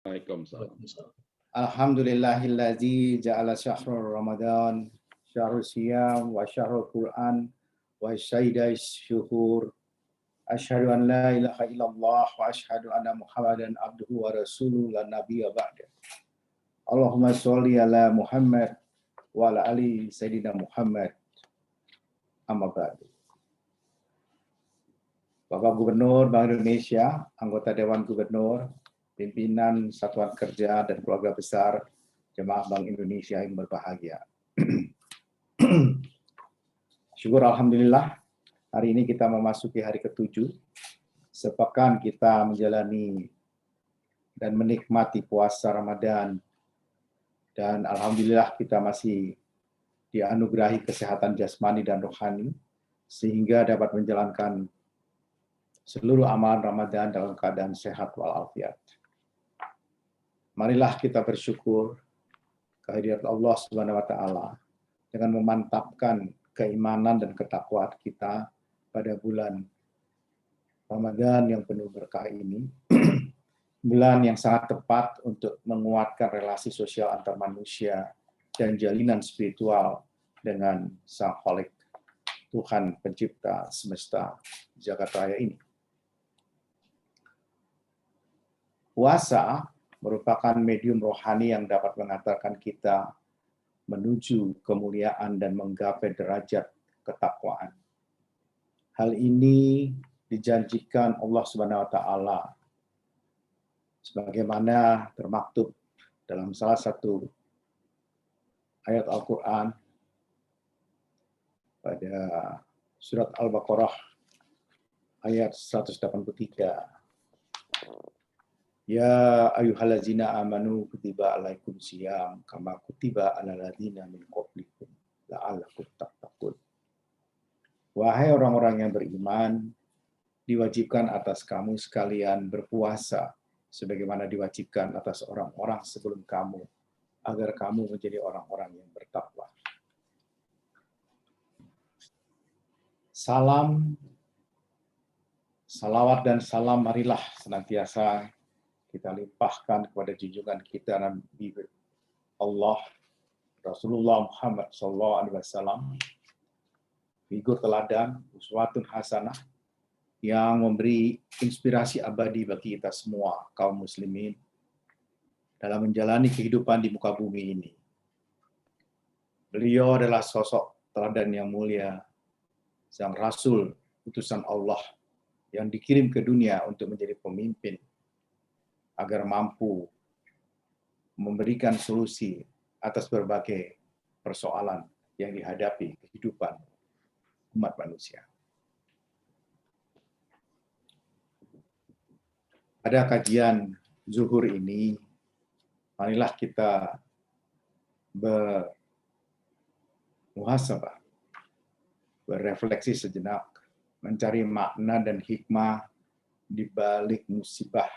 Waalaikumsalam. Alhamdulillahillazi ja'ala syahrul Ramadan syahrul siyam wa syahrul Quran wa syaidai syuhur. Asyhadu an la ilaha illallah wa asyhadu anna Muhammadan abduhu wa rasuluhu la nabiyya ba'da. Allahumma sholli ala Muhammad wa ala ali sayyidina Muhammad. Amma ba'du. Bapak Gubernur Bank Indonesia, anggota Dewan Gubernur, pimpinan Satuan Kerja dan keluarga besar Jemaah Bank Indonesia yang berbahagia. Syukur Alhamdulillah, hari ini kita memasuki hari ke-7. Sepekan kita menjalani dan menikmati puasa Ramadan. Dan Alhamdulillah kita masih dianugerahi kesehatan jasmani dan rohani, sehingga dapat menjalankan seluruh amalan Ramadan dalam keadaan sehat walafiat. Marilah kita bersyukur kehadirat Allah Subhanahu wa taala dengan memantapkan keimanan dan ketakwaan kita pada bulan Ramadan yang penuh berkah ini. Bulan yang sangat tepat untuk menguatkan relasi sosial antar manusia dan jalinan spiritual dengan Sang Khalik, Tuhan pencipta semesta jagat raya ini. Puasa merupakan medium rohani yang dapat mengantarkan kita menuju kemuliaan dan menggapai derajat ketakwaan. Hal ini dijanjikan Allah Subhanahu wa taala sebagaimana termaktub dalam salah satu ayat Al-Qur'an pada surat Al-Baqarah ayat 183. Ya ayyuhallazina amanu kutiba alaikum siyam kama kutiba alal ladzina min qablikum la'allakum tattaqun. Wahai orang-orang yang beriman, diwajibkan atas kamu sekalian berpuasa sebagaimana diwajibkan atas orang-orang sebelum kamu agar kamu menjadi orang-orang yang bertakwa. Salawat dan salam marilah senantiasa kita limpahkan kepada junjungan kita Nabi Allah Rasulullah Muhammad SAW, figur teladan, uswatun hasanah yang memberi inspirasi abadi bagi kita semua kaum muslimin dalam menjalani kehidupan di muka bumi ini. Beliau adalah sosok teladan yang mulia, sang Rasul, utusan Allah yang dikirim ke dunia untuk menjadi pemimpin agar mampu memberikan solusi atas berbagai persoalan yang dihadapi kehidupan umat manusia. Pada kajian zuhur ini, marilah kita bermuhasabah, berefleksi sejenak, mencari makna dan hikmah di balik musibah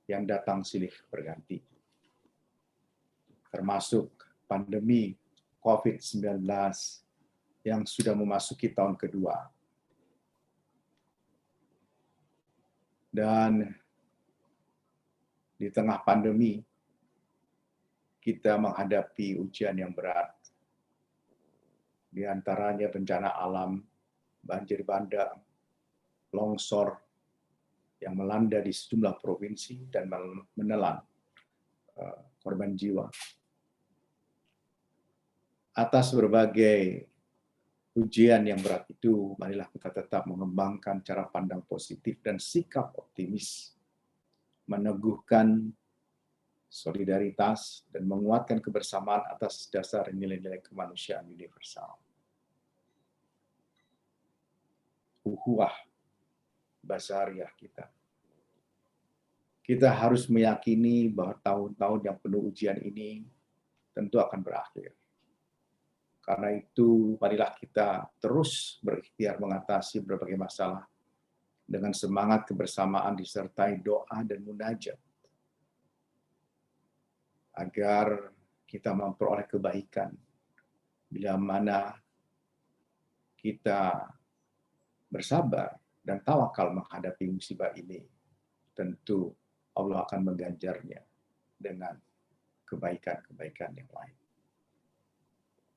yang datang silih berganti. Termasuk pandemi COVID-19 yang sudah memasuki tahun kedua. Dan di tengah pandemi, kita menghadapi ujian yang berat. Di antaranya bencana alam, banjir bandang, longsor yang melanda di sejumlah provinsi dan menelan korban jiwa. Atas berbagai ujian yang berat itu, marilah kita tetap mengembangkan cara pandang positif dan sikap optimis, meneguhkan solidaritas dan menguatkan kebersamaan atas dasar nilai-nilai kemanusiaan universal. Uhuwah basariyah kita. Kita harus meyakini bahwa tahun-tahun yang penuh ujian ini tentu akan berakhir. Karena itu, marilah kita terus berikhtiar mengatasi berbagai masalah dengan semangat kebersamaan disertai doa dan munajat, agar kita memperoleh kebaikan bila mana kita bersabar dan tawakal menghadapi musibah ini. Tentu Allah akan mengganjarnya dengan kebaikan-kebaikan yang lain.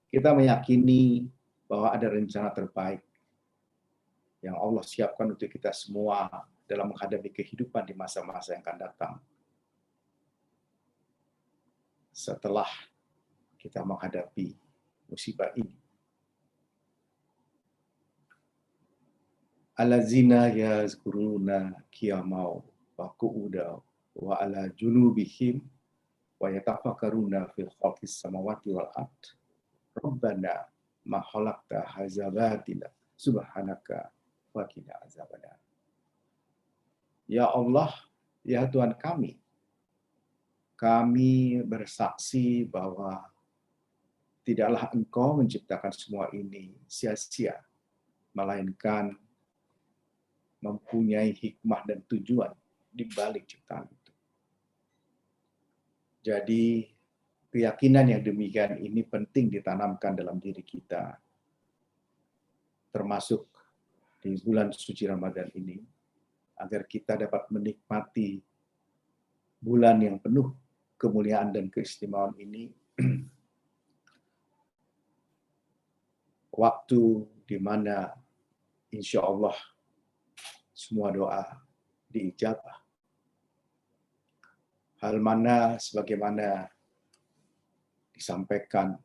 Kita meyakini bahwa ada rencana terbaik yang Allah siapkan untuk kita semua dalam menghadapi kehidupan di masa-masa yang akan datang. Setelah kita menghadapi musibah ini. Allazina yazkuruna qiyamau wa qu'uda wa ala junubihim wa yatafakkaruna fil khalqis samawati wal ard. Rabbana ma khalaqta hadza batila subhanaka wa qina azabannar. Ya Allah, ya Tuhan kami bersaksi bahwa tidaklah Engkau menciptakan semua ini sia-sia, melainkan mempunyai hikmah dan tujuan di balik ciptaan itu. Jadi, keyakinan yang demikian ini penting ditanamkan dalam diri kita, termasuk di bulan suci Ramadan ini, agar kita dapat menikmati bulan yang penuh kemuliaan dan keistimewaan ini, waktu di mana insya Allah semua doa diijabah. Hal mana sebagaimana disampaikan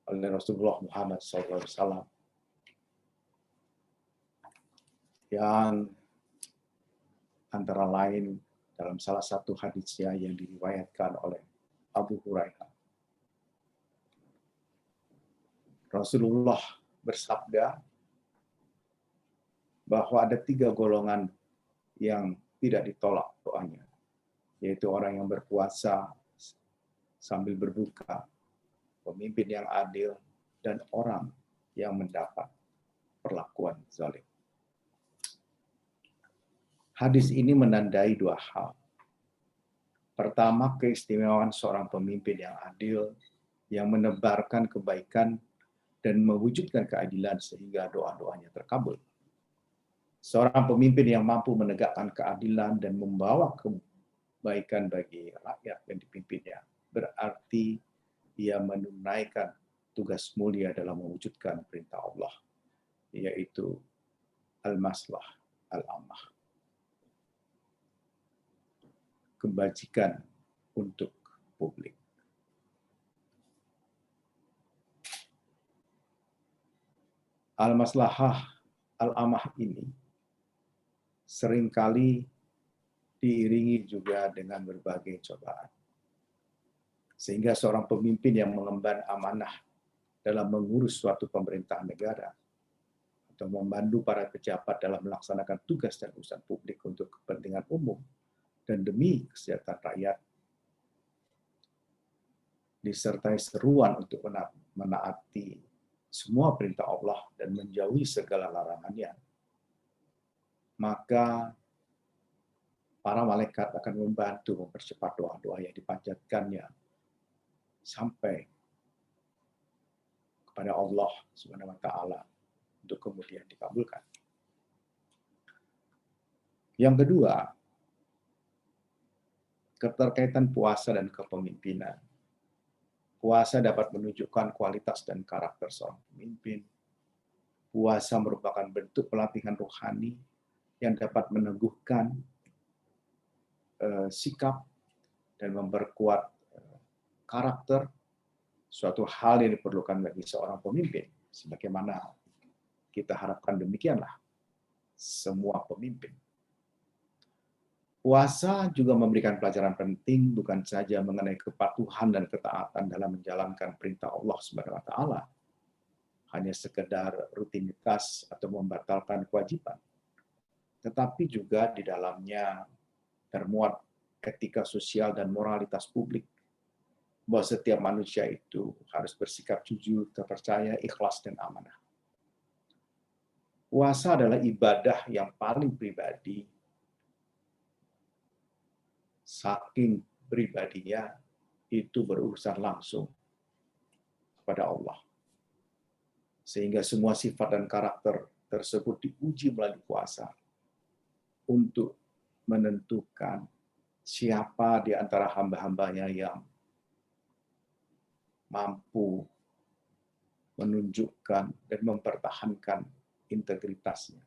oleh Rasulullah Muhammad SAW yang antara lain dalam salah satu hadisnya yang diriwayatkan oleh Abu Hurairah. Rasulullah bersabda bahwa ada 3 golongan yang tidak ditolak doanya, yaitu orang yang berpuasa sambil berbuka, pemimpin yang adil, dan orang yang mendapat perlakuan zalim. Hadis ini menandai 2 hal. Pertama, keistimewaan seorang pemimpin yang adil, yang menebarkan kebaikan dan mewujudkan keadilan sehingga doa-doanya terkabul. Seorang pemimpin yang mampu menegakkan keadilan dan membawa kebaikan bagi rakyat yang dipimpinnya, berarti ia menunaikan tugas mulia dalam mewujudkan perintah Allah, yaitu al-maslah al-ammah, kebajikan untuk publik. Al-maslahah al-ammah ini seringkali diiringi juga dengan berbagai cobaan. Sehingga seorang pemimpin yang mengemban amanah dalam mengurus suatu pemerintahan negara atau membantu para pejabat dalam melaksanakan tugas dan urusan publik untuk kepentingan umum dan demi kesejahteraan rakyat, disertai seruan untuk menaati semua perintah Allah dan menjauhi segala larangannya, maka para malaikat akan membantu mempercepat doa-doa yang dipanjatkannya sampai kepada Allah Subhanahu wa taala untuk kemudian dikabulkan. Yang kedua, keterkaitan puasa dan kepemimpinan. Puasa dapat menunjukkan kualitas dan karakter seorang pemimpin. Puasa merupakan bentuk pelatihan rohani yang dapat meneguhkan sikap dan memperkuat karakter, suatu hal yang diperlukan bagi seorang pemimpin. Sebagaimana kita harapkan demikianlah semua pemimpin. Puasa juga memberikan pelajaran penting bukan saja mengenai kepatuhan dan ketaatan dalam menjalankan perintah Allah Subhanahu wa taala, hanya sekedar rutinitas atau membatalkan kewajiban, tetapi juga di dalamnya termuat etika sosial dan moralitas publik, bahwa setiap manusia itu harus bersikap jujur, terpercaya, ikhlas, dan amanah. Puasa adalah ibadah yang paling pribadi, saking pribadinya itu berurusan langsung kepada Allah. Sehingga semua sifat dan karakter tersebut diuji melalui puasa untuk menentukan siapa di antara hamba-hambanya yang mampu menunjukkan dan mempertahankan integritasnya.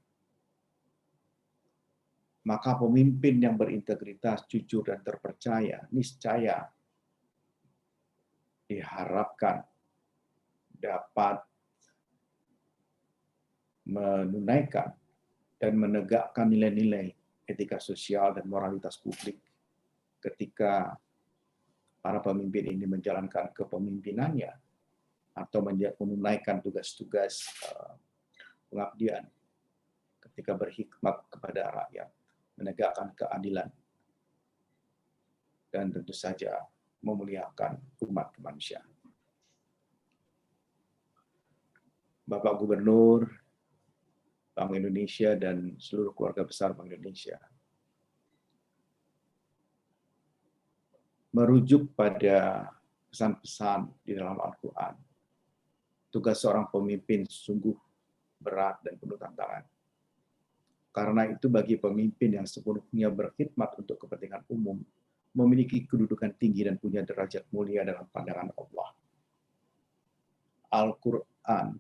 Maka pemimpin yang berintegritas, jujur, dan terpercaya, niscaya diharapkan dapat menunaikan dan menegakkan nilai-nilai etika sosial dan moralitas publik ketika para pemimpin ini menjalankan kepemimpinannya atau menunaikan tugas-tugas pengabdian ketika berkhidmat kepada rakyat, menegakkan keadilan, dan tentu saja memuliakan umat manusia. Bapak Gubernur Bank Indonesia dan seluruh keluarga besar Bank Indonesia merujuk pada pesan-pesan di dalam Al-Quran. Tugas seorang pemimpin sungguh berat dan penuh tantangan. Karena itu bagi pemimpin yang sepenuhnya berkhidmat untuk kepentingan umum, memiliki kedudukan tinggi dan punya derajat mulia dalam pandangan Allah. Al-Quran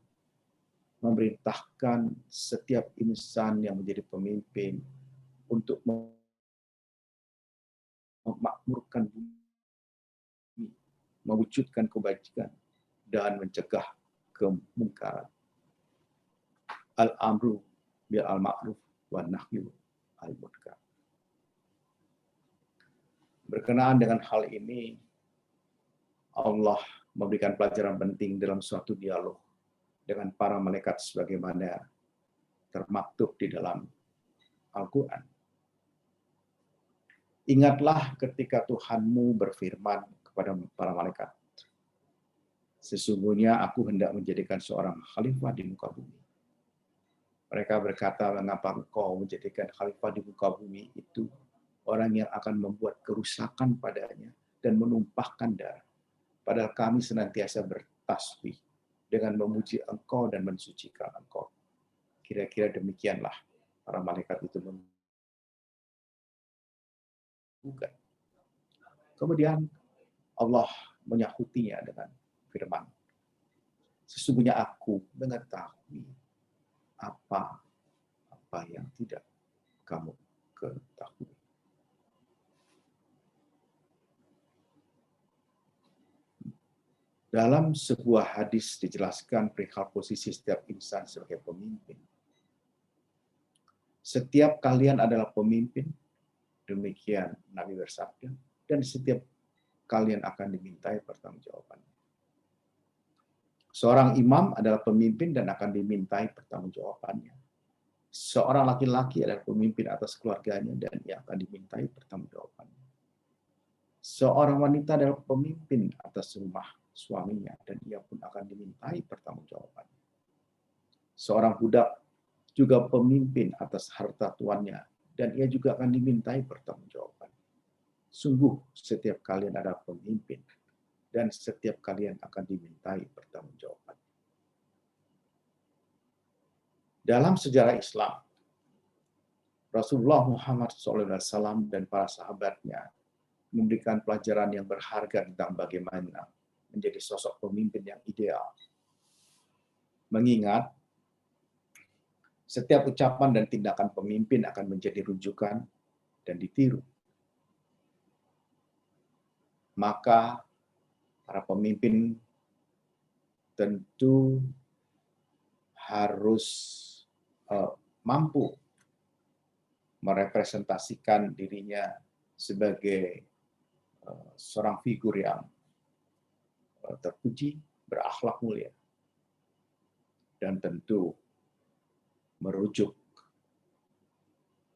memerintahkan setiap insan yang menjadi pemimpin untuk memakmurkan bumi, mewujudkan kebajikan, dan mencegah kemungkaran. Al-amru bil al-ma'ruf wa nahyu al-munkar. Berkenaan dengan hal ini, Allah memberikan pelajaran penting dalam suatu dialog dengan para malaikat sebagaimana termaktub di dalam Al-Quran. Ingatlah ketika Tuhanmu berfirman kepada para malaikat, sesungguhnya aku hendak menjadikan seorang khalifah di muka bumi. Mereka berkata, mengapa engkau menjadikan khalifah di muka bumi itu orang yang akan membuat kerusakan padanya dan menumpahkan darah. Padahal kami senantiasa bertasbih dengan memuji engkau dan mensucikan engkau. Kira-kira demikianlah para malaikat itu membuka. Kemudian Allah menyahutinya dengan firman, sesungguhnya aku mengetahui apa yang tidak kamu ketahui. Dalam sebuah hadis dijelaskan perihal posisi setiap insan sebagai pemimpin. Setiap kalian adalah pemimpin, demikian Nabi bersabda, dan setiap kalian akan dimintai pertanggungjawaban. Seorang imam adalah pemimpin dan akan dimintai pertanggungjawabannya. Seorang laki-laki adalah pemimpin atas keluarganya dan ia akan dimintai pertanggungjawabannya. Seorang wanita adalah pemimpin atas rumah suaminya dan ia pun akan dimintai pertanggungjawabannya. Seorang budak juga pemimpin atas harta tuannya dan ia juga akan dimintai pertanggungjawaban. Sungguh setiap kalian adalah pemimpin dan setiap kalian akan dimintai pertanggungjawaban. Dalam sejarah Islam, Rasulullah Muhammad SAW dan para sahabatnya memberikan pelajaran yang berharga tentang bagaimana menjadi sosok pemimpin yang ideal. Mengingat setiap ucapan dan tindakan pemimpin akan menjadi rujukan dan ditiru. Maka para pemimpin tentu harus mampu merepresentasikan dirinya sebagai seorang figur yang terpuji, berakhlak mulia, dan tentu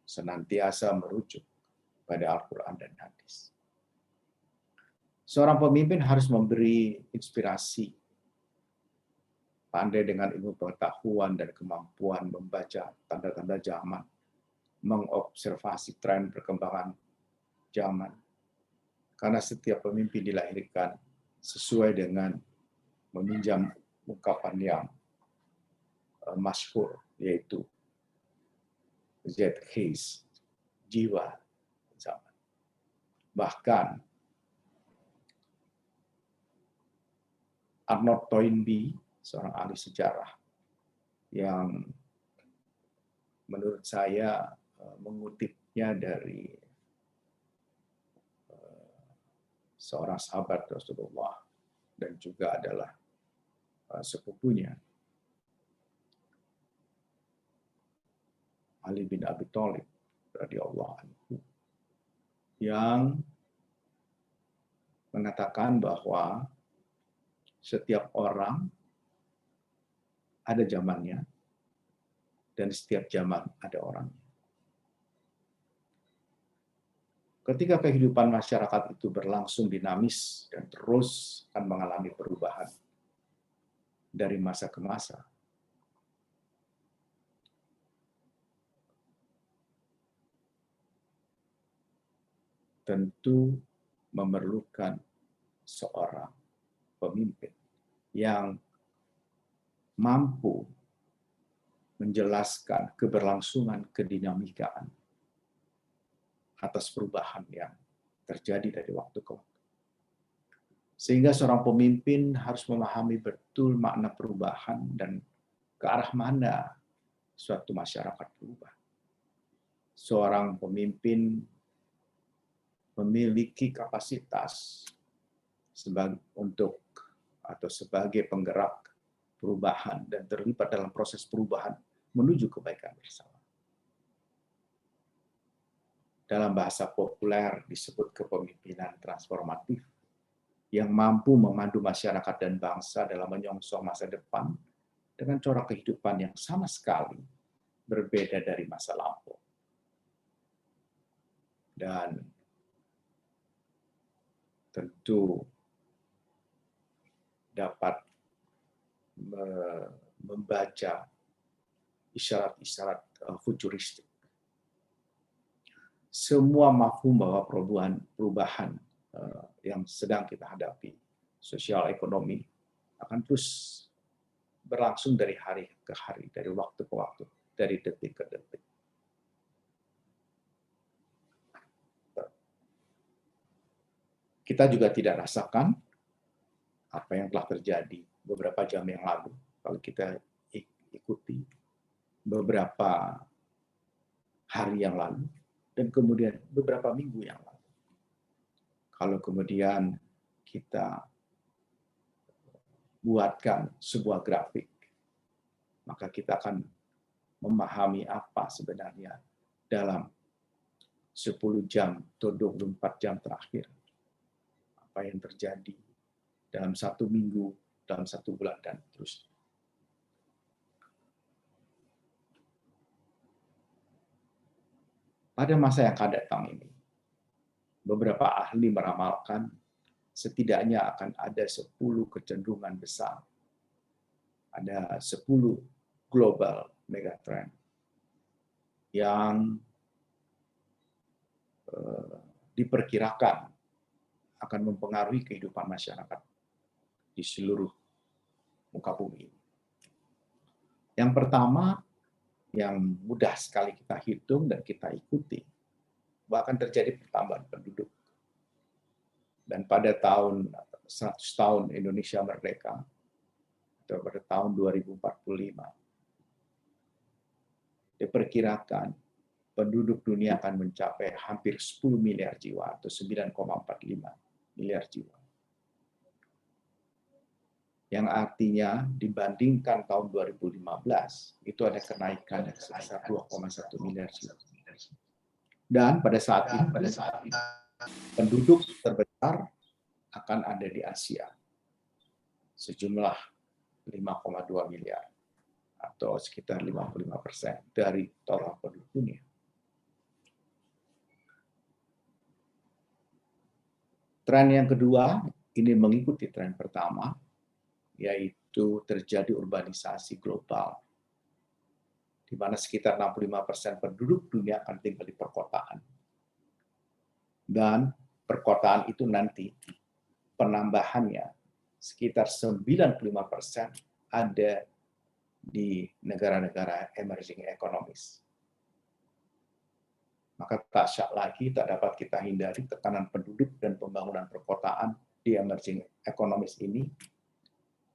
senantiasa merujuk pada Al-Quran dan hadis. Seorang pemimpin harus memberi inspirasi, pandai dengan ilmu pengetahuan dan kemampuan membaca tanda-tanda zaman, mengobservasi tren perkembangan zaman. Karena setiap pemimpin dilahirkan sesuai dengan meminjam ungkapan yang masyhur, yaitu Zeitgeist, jiwa zaman. Bahkan Arnold Toynbee, seorang ahli sejarah yang menurut saya mengutipnya dari seorang sahabat Rasulullah dan juga adalah sepupunya, Ali bin Abi Thalib radhiyallahu anhu, yang mengatakan bahwa setiap orang ada zamannya dan setiap zaman ada orangnya. Ketika kehidupan masyarakat itu berlangsung dinamis dan terus akan mengalami perubahan dari masa ke masa, tentu memerlukan seorang pemimpin yang mampu menjelaskan keberlangsungan kedinamikaan atas perubahan yang terjadi dari waktu ke waktu. Sehingga seorang pemimpin harus memahami betul makna perubahan dan ke arah mana suatu masyarakat berubah. Seorang pemimpin memiliki kapasitas sebagai penggerak perubahan dan terlibat dalam proses perubahan menuju kebaikan bersama. Dalam bahasa populer disebut kepemimpinan transformatif yang mampu memandu masyarakat dan bangsa dalam menyongsong masa depan dengan corak kehidupan yang sama sekali berbeda dari masa lampau. Dan tentu dapat membaca isyarat-isyarat futuristik. Semua mafhum bahwa perubahan yang sedang kita hadapi, sosial ekonomi, akan terus berlangsung dari hari ke hari, dari waktu ke waktu, dari detik ke detik. Kita juga tidak rasakan apa yang telah terjadi beberapa jam yang lalu, kalau kita ikuti beberapa hari yang lalu, dan kemudian beberapa minggu yang lalu. Kalau kemudian kita buatkan sebuah grafik, maka kita akan memahami apa sebenarnya dalam 10 jam atau 24 jam terakhir, apa yang terjadi dalam 1 minggu, dalam 1 bulan, dan terus. Pada masa yang akan datang ini, beberapa ahli meramalkan setidaknya akan ada 10 kecenderungan besar. Ada 10 global megatrend yang diperkirakan akan mempengaruhi kehidupan masyarakat di seluruh muka bumi. Yang pertama, yang mudah sekali kita hitung dan kita ikuti, bahkan terjadi pertambahan penduduk. Dan pada tahun 100 tahun Indonesia merdeka, atau pada tahun 2045, diperkirakan penduduk dunia akan mencapai hampir 10 miliar jiwa atau 9,45 miliar jiwa. Yang artinya dibandingkan tahun 2015, itu ada kenaikan sebesar 2,1 miliar jiwa. Dan pada saat itu, penduduk terbesar akan ada di Asia, sejumlah 5,2 miliar, atau sekitar 55% dari total penduduk dunia. Tren yang kedua, ini mengikuti tren pertama, yaitu terjadi urbanisasi global, di mana sekitar 65% penduduk dunia akan tinggal di perkotaan. Dan perkotaan itu nanti penambahannya sekitar 95% ada di negara-negara emerging economies. maka tak syak lagi tak dapat kita hindari tekanan penduduk dan pembangunan perkotaan di emerging economies ini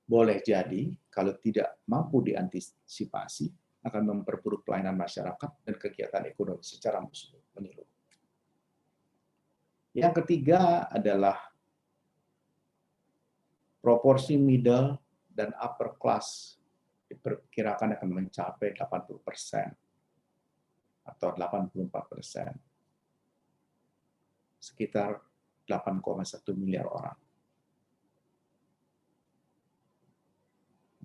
boleh jadi kalau tidak mampu diantisipasi akan memperburuk pelayanan masyarakat dan kegiatan ekonomi secara menyeluruh. Yang ketiga adalah proporsi middle dan upper class diperkirakan akan mencapai 80% atau 84%, sekitar 8,1 miliar orang.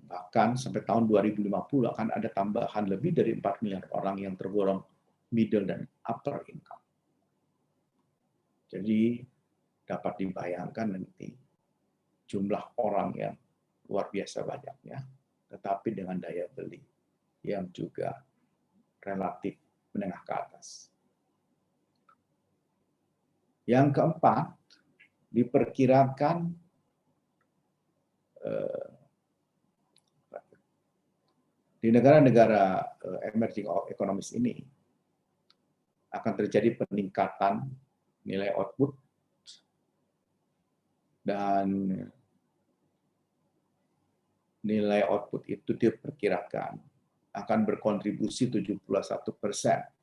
Bahkan sampai tahun 2050 akan ada tambahan lebih dari 4 miliar orang yang tergolong middle dan upper income. Jadi dapat dibayangkan nanti jumlah orang yang luar biasa banyaknya, tetapi dengan daya beli yang juga relatif menengah ke atas. Yang keempat, diperkirakan di negara-negara emerging economies ini akan terjadi peningkatan nilai output dan nilai output itu diperkirakan akan berkontribusi 71%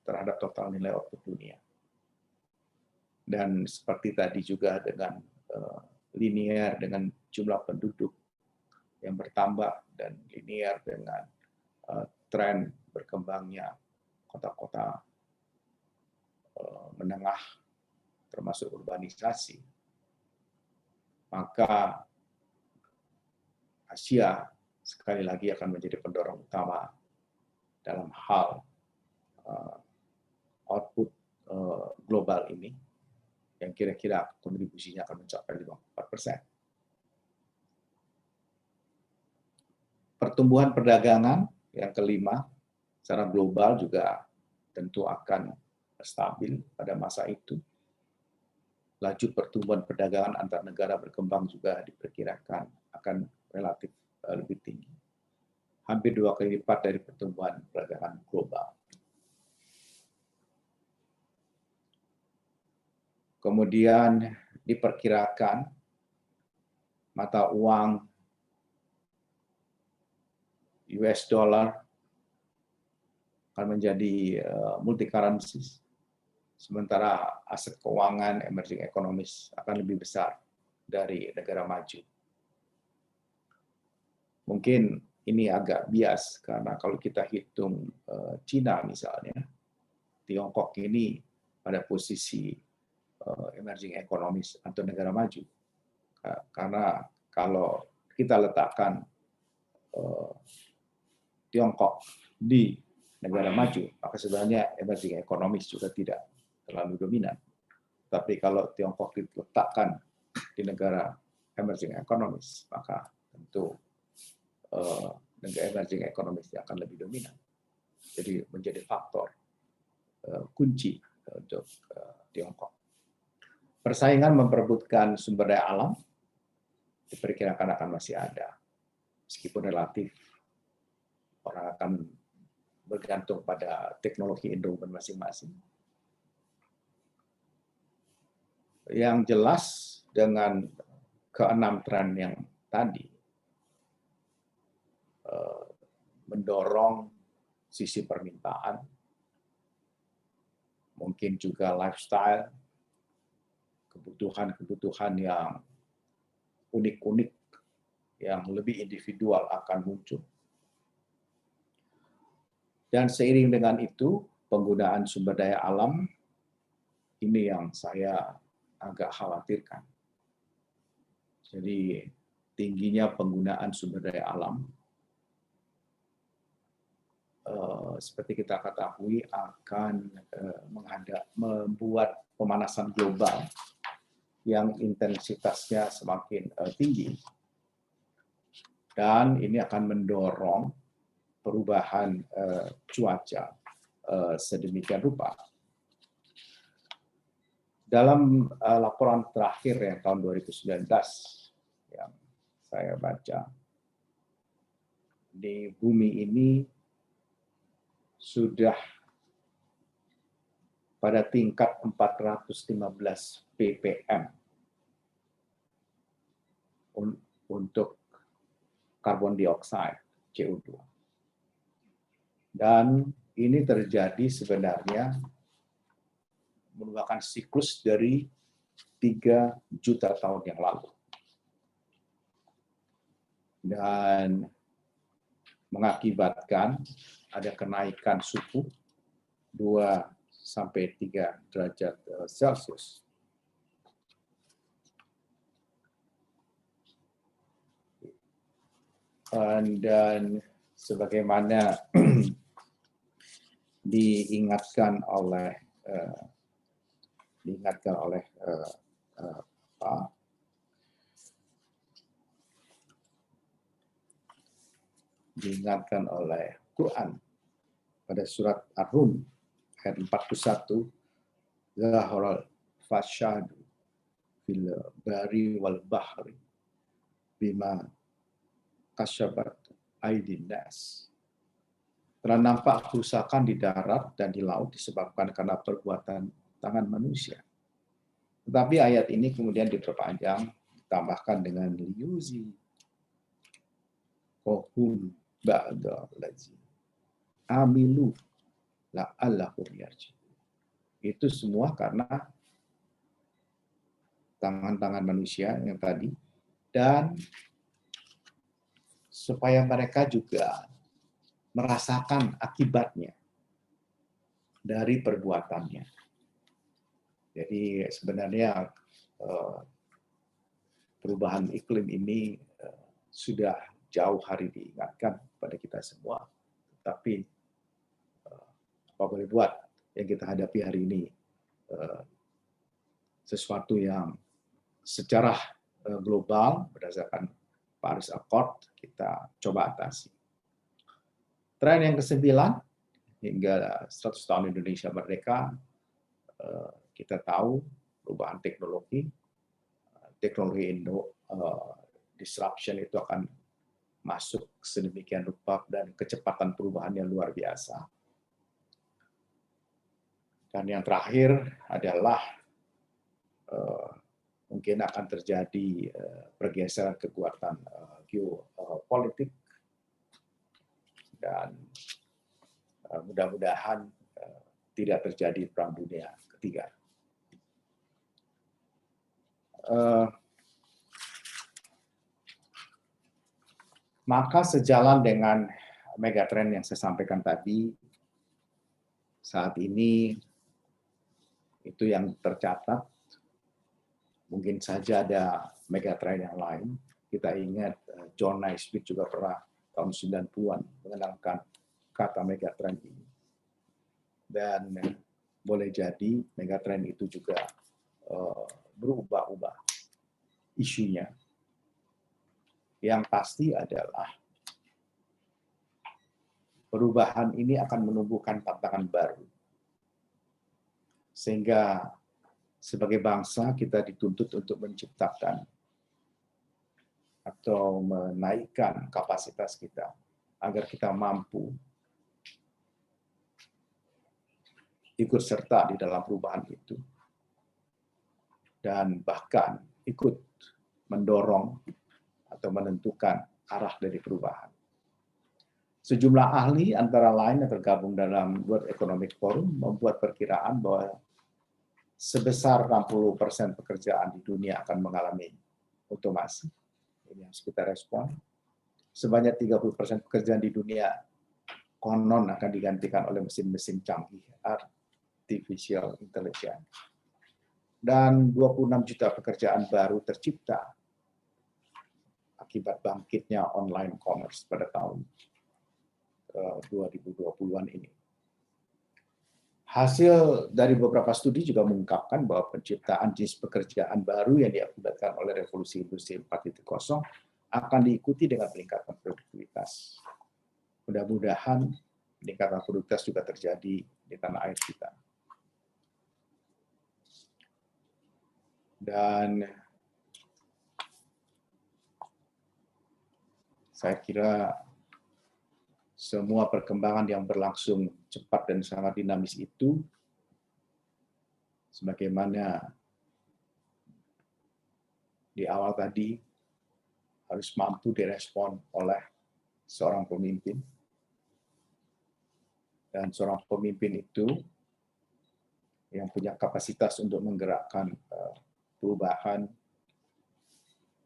terhadap total nilai output dunia. Dan seperti tadi juga dengan linear dengan jumlah penduduk yang bertambah dan linear dengan tren berkembangnya kota-kota menengah termasuk urbanisasi, maka Asia sekali lagi akan menjadi pendorong utama dalam hal output global ini yang kira-kira kontribusinya akan mencapai 54%. Pertumbuhan perdagangan yang kelima secara global juga tentu akan stabil pada masa itu. Laju pertumbuhan perdagangan antar negara berkembang juga diperkirakan akan relatif lebih tinggi. Hampir 2 kali lipat dari pertumbuhan perdagangan global. Kemudian diperkirakan mata uang US dollar akan menjadi multi currencies, sementara aset keuangan emerging economies akan lebih besar dari negara maju. Mungkin ini agak bias karena kalau kita hitung Cina misalnya, Tiongkok ini pada posisi emerging economies atau negara maju. Karena kalau kita letakkan Tiongkok di negara maju, maka sebenarnya emerging economies juga tidak terlalu dominan. Tapi kalau Tiongkok diletakkan di negara emerging economies, maka tentu negara emerging economies akan lebih dominan. Jadi menjadi faktor kunci untuk Tiongkok. Persaingan memperebutkan sumber daya alam diperkirakan akan masih ada, meskipun relatif orang akan bergantung pada teknologi endowment masing-masing. Yang jelas dengan keenam tren yang tadi mendorong sisi permintaan, mungkin juga lifestyle, kebutuhan-kebutuhan yang unik-unik, yang lebih individual akan muncul. Dan seiring dengan itu, penggunaan sumber daya alam, ini yang saya agak khawatirkan. Jadi, tingginya penggunaan sumber daya alam, seperti kita ketahui, akan membuat pemanasan global yang intensitasnya semakin tinggi. Dan ini akan mendorong perubahan cuaca sedemikian rupa. Dalam laporan terakhir yang tahun 2019 yang saya baca, di bumi ini sudah pada tingkat 415 ppm untuk karbon dioksida CO2. Dan ini terjadi sebenarnya merupakan siklus dari 3 juta tahun yang lalu. Dan mengakibatkan ada kenaikan suhu 2 sampai 3 derajat Celcius. Dan sebagaimana diingatkan oleh Quran pada surat Ar-Rum ayat 41, zaharal fasyadu fil bari wal bahri bima kasyabat aydin nas. Telah nampak kerusakan di darat dan di laut disebabkan karena perbuatan tangan manusia. Tetapi ayat ini kemudian diperpanjang, ditambahkan dengan liyuzi kohum ba'da lazi amilu la'allahum yarji'un. Itu semua karena tangan-tangan manusia yang tadi, dan supaya mereka juga merasakan akibatnya dari perbuatannya. Jadi sebenarnya perubahan iklim ini sudah jauh hari diingatkan pada kita semua, tapi apa boleh buat, yang kita hadapi hari ini sesuatu yang secara global berdasarkan Paris Accord kita coba atasi. Tren yang ke-9, hingga 100 tahun Indonesia merdeka, kita tahu perubahan teknologi disruption itu akan masuk sedemikian rupa dan kecepatan perubahannya luar biasa. Dan yang terakhir adalah mungkin akan terjadi pergeseran kekuatan geopolitik, dan mudah-mudahan tidak terjadi perang dunia ketiga. Maka sejalan dengan megatrend yang saya sampaikan tadi, saat ini itu yang tercatat, mungkin saja ada megatrend yang lain. Kita ingat John Naisbitt juga pernah tahun 90-an mengenalkan kata megatrend ini. Dan boleh jadi megatrend itu juga berubah-ubah isunya. Yang pasti adalah perubahan ini akan menumbuhkan tantangan baru. Sehingga sebagai bangsa kita dituntut untuk menciptakan atau menaikkan kapasitas kita agar kita mampu ikut serta di dalam perubahan itu, dan bahkan ikut mendorong atau menentukan arah dari perubahan. Sejumlah ahli antara lain yang tergabung dalam World Economic Forum membuat perkiraan bahwa sebesar 60% pekerjaan di dunia akan mengalami otomasi. Ini harus kita respon. Sebanyak 30% pekerjaan di dunia konon akan digantikan oleh mesin-mesin canggih, artificial intelligence. Dan 26 juta pekerjaan baru tercipta akibat bangkitnya online commerce pada tahun 2020-an ini. Hasil dari beberapa studi juga mengungkapkan bahwa penciptaan jenis pekerjaan baru yang diakibatkan oleh revolusi industri 4.0 akan diikuti dengan peningkatan produktivitas. Mudah-mudahan peningkatan produktivitas juga terjadi di tanah air kita. Dan saya kira semua perkembangan yang berlangsung cepat dan sangat dinamis itu sebagaimana di awal tadi harus mampu direspon oleh seorang pemimpin. Dan seorang pemimpin itu yang punya kapasitas untuk menggerakkan perubahan,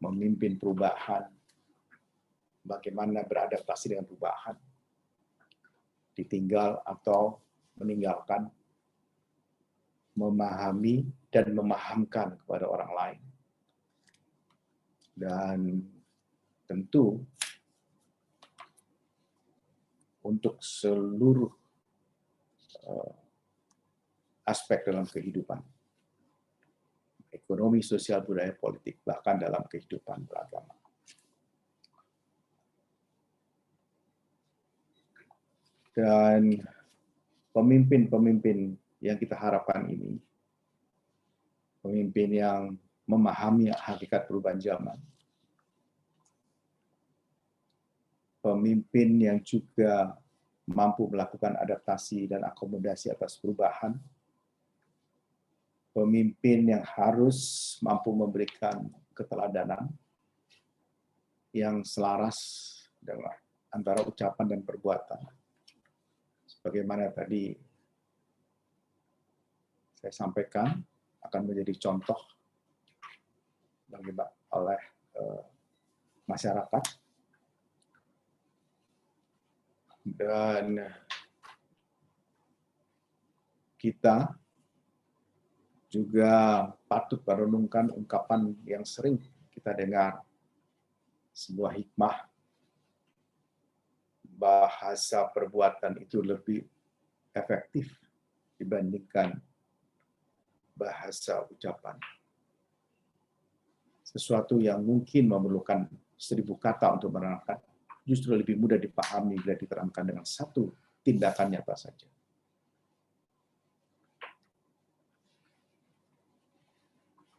memimpin perubahan, bagaimana beradaptasi dengan perubahan, ditinggal atau meninggalkan, memahami dan memahamkan kepada orang lain. Dan tentu untuk seluruh aspek dalam kehidupan, ekonomi, sosial, budaya, politik, bahkan dalam kehidupan beragama. Dan pemimpin-pemimpin yang kita harapkan ini, pemimpin yang memahami hakikat perubahan zaman, pemimpin yang juga mampu melakukan adaptasi dan akomodasi atas perubahan, pemimpin yang harus mampu memberikan keteladanan yang selaras dengan antara ucapan dan perbuatan. Sebagaimana tadi saya sampaikan, akan menjadi contoh oleh masyarakat. Dan kita juga patut merenungkan ungkapan yang sering kita dengar, sebuah hikmah, bahasa perbuatan itu lebih efektif dibandingkan bahasa ucapan. Sesuatu yang mungkin memerlukan 1000 kata untuk menerangkan, justru lebih mudah dipahami bila diterangkan dengan satu tindakan nyata saja.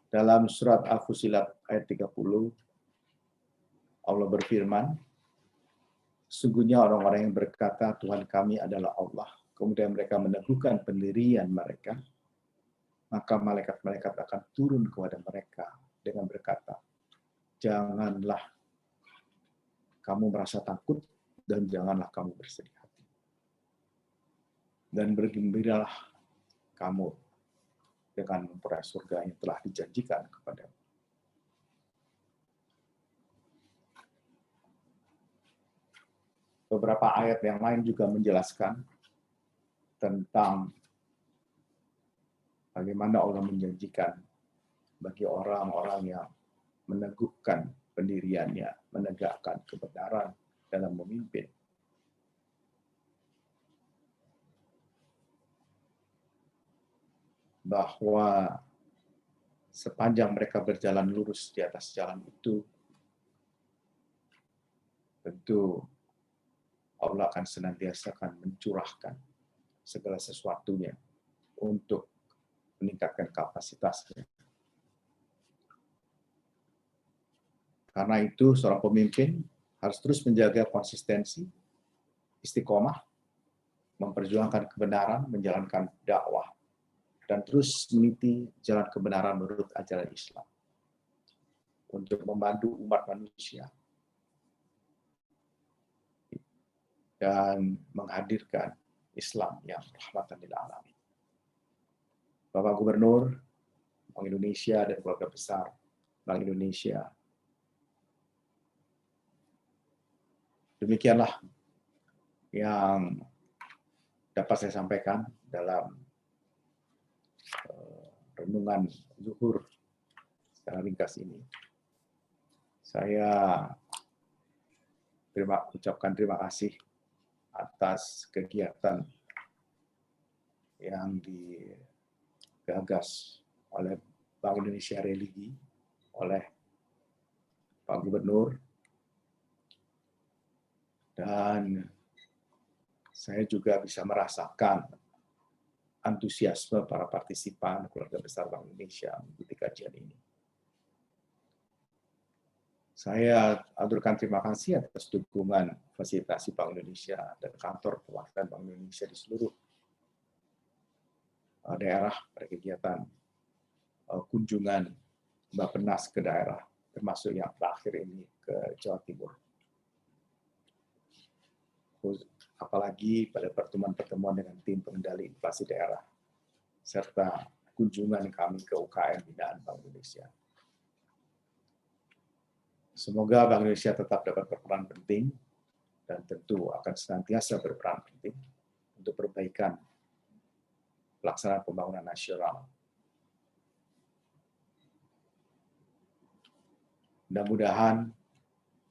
Dalam surat Al-Fussilat ayat 30, Allah berfirman, sesungguhnya orang-orang yang berkata Tuhan kami adalah Allah, kemudian mereka meneguhkan pendirian mereka, maka malaikat-malaikat akan turun kepada mereka dengan berkata, janganlah kamu merasa takut dan janganlah kamu bersedih hati. Dan bergembiralah kamu dengan memperoleh surga yang telah dijanjikan kepadamu. Beberapa ayat yang lain juga menjelaskan tentang bagaimana Allah menjanjikan bagi orang-orang yang meneguhkan pendiriannya, menegakkan kebenaran dalam memimpin. Bahwa sepanjang mereka berjalan lurus di atas jalan itu, tentu Allah akan senantiasa mencurahkan segala sesuatunya untuk meningkatkan kapasitasnya. Karena itu, seorang pemimpin harus terus menjaga konsistensi, istiqomah, memperjuangkan kebenaran, menjalankan dakwah, dan terus meniti jalan kebenaran menurut ajaran Islam untuk membantu umat manusia dan menghadirkan Islam yang rahmatan lil alamin. Bapak Gubernur Bank Indonesia dan keluarga besar Bank Indonesia, demikianlah yang dapat saya sampaikan dalam renungan zuhur secara ringkas ini. Saya ucapkan terima kasih atas kegiatan yang digagas oleh Bank Indonesia Religi, oleh Pak Gubernur, dan saya juga bisa merasakan antusiasme para partisipan keluarga besar Bank Indonesia mengikuti kajian ini. Saya aturkan terima kasih atas dukungan fasilitasi Bank Indonesia dan kantor perwakilan Bank Indonesia di seluruh daerah pada kegiatan kunjungan Bappenas ke daerah, termasuk yang terakhir ini ke Jawa Timur. Apalagi pada pertemuan-pertemuan dengan tim pengendali inflasi daerah, serta kunjungan kami ke UKM binaan Bank Indonesia. Semoga Bank Indonesia tetap dapat berperan penting dan tentu akan senantiasa berperan penting untuk perbaikan pelaksanaan pembangunan nasional. Mudah-mudahan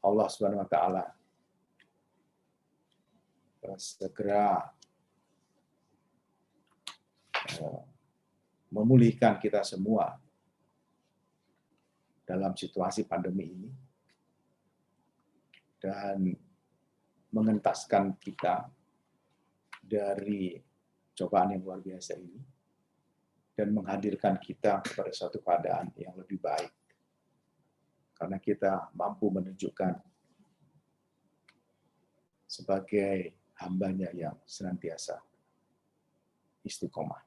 Allah Subhanahu wa Ta'ala segera memulihkan kita semua dalam situasi pandemi ini dan mengentaskan kita dari cobaan yang luar biasa ini dan menghadirkan kita kepada suatu keadaan yang lebih baik. Karena kita mampu menunjukkan sebagai hambanya yang senantiasa istiqomah.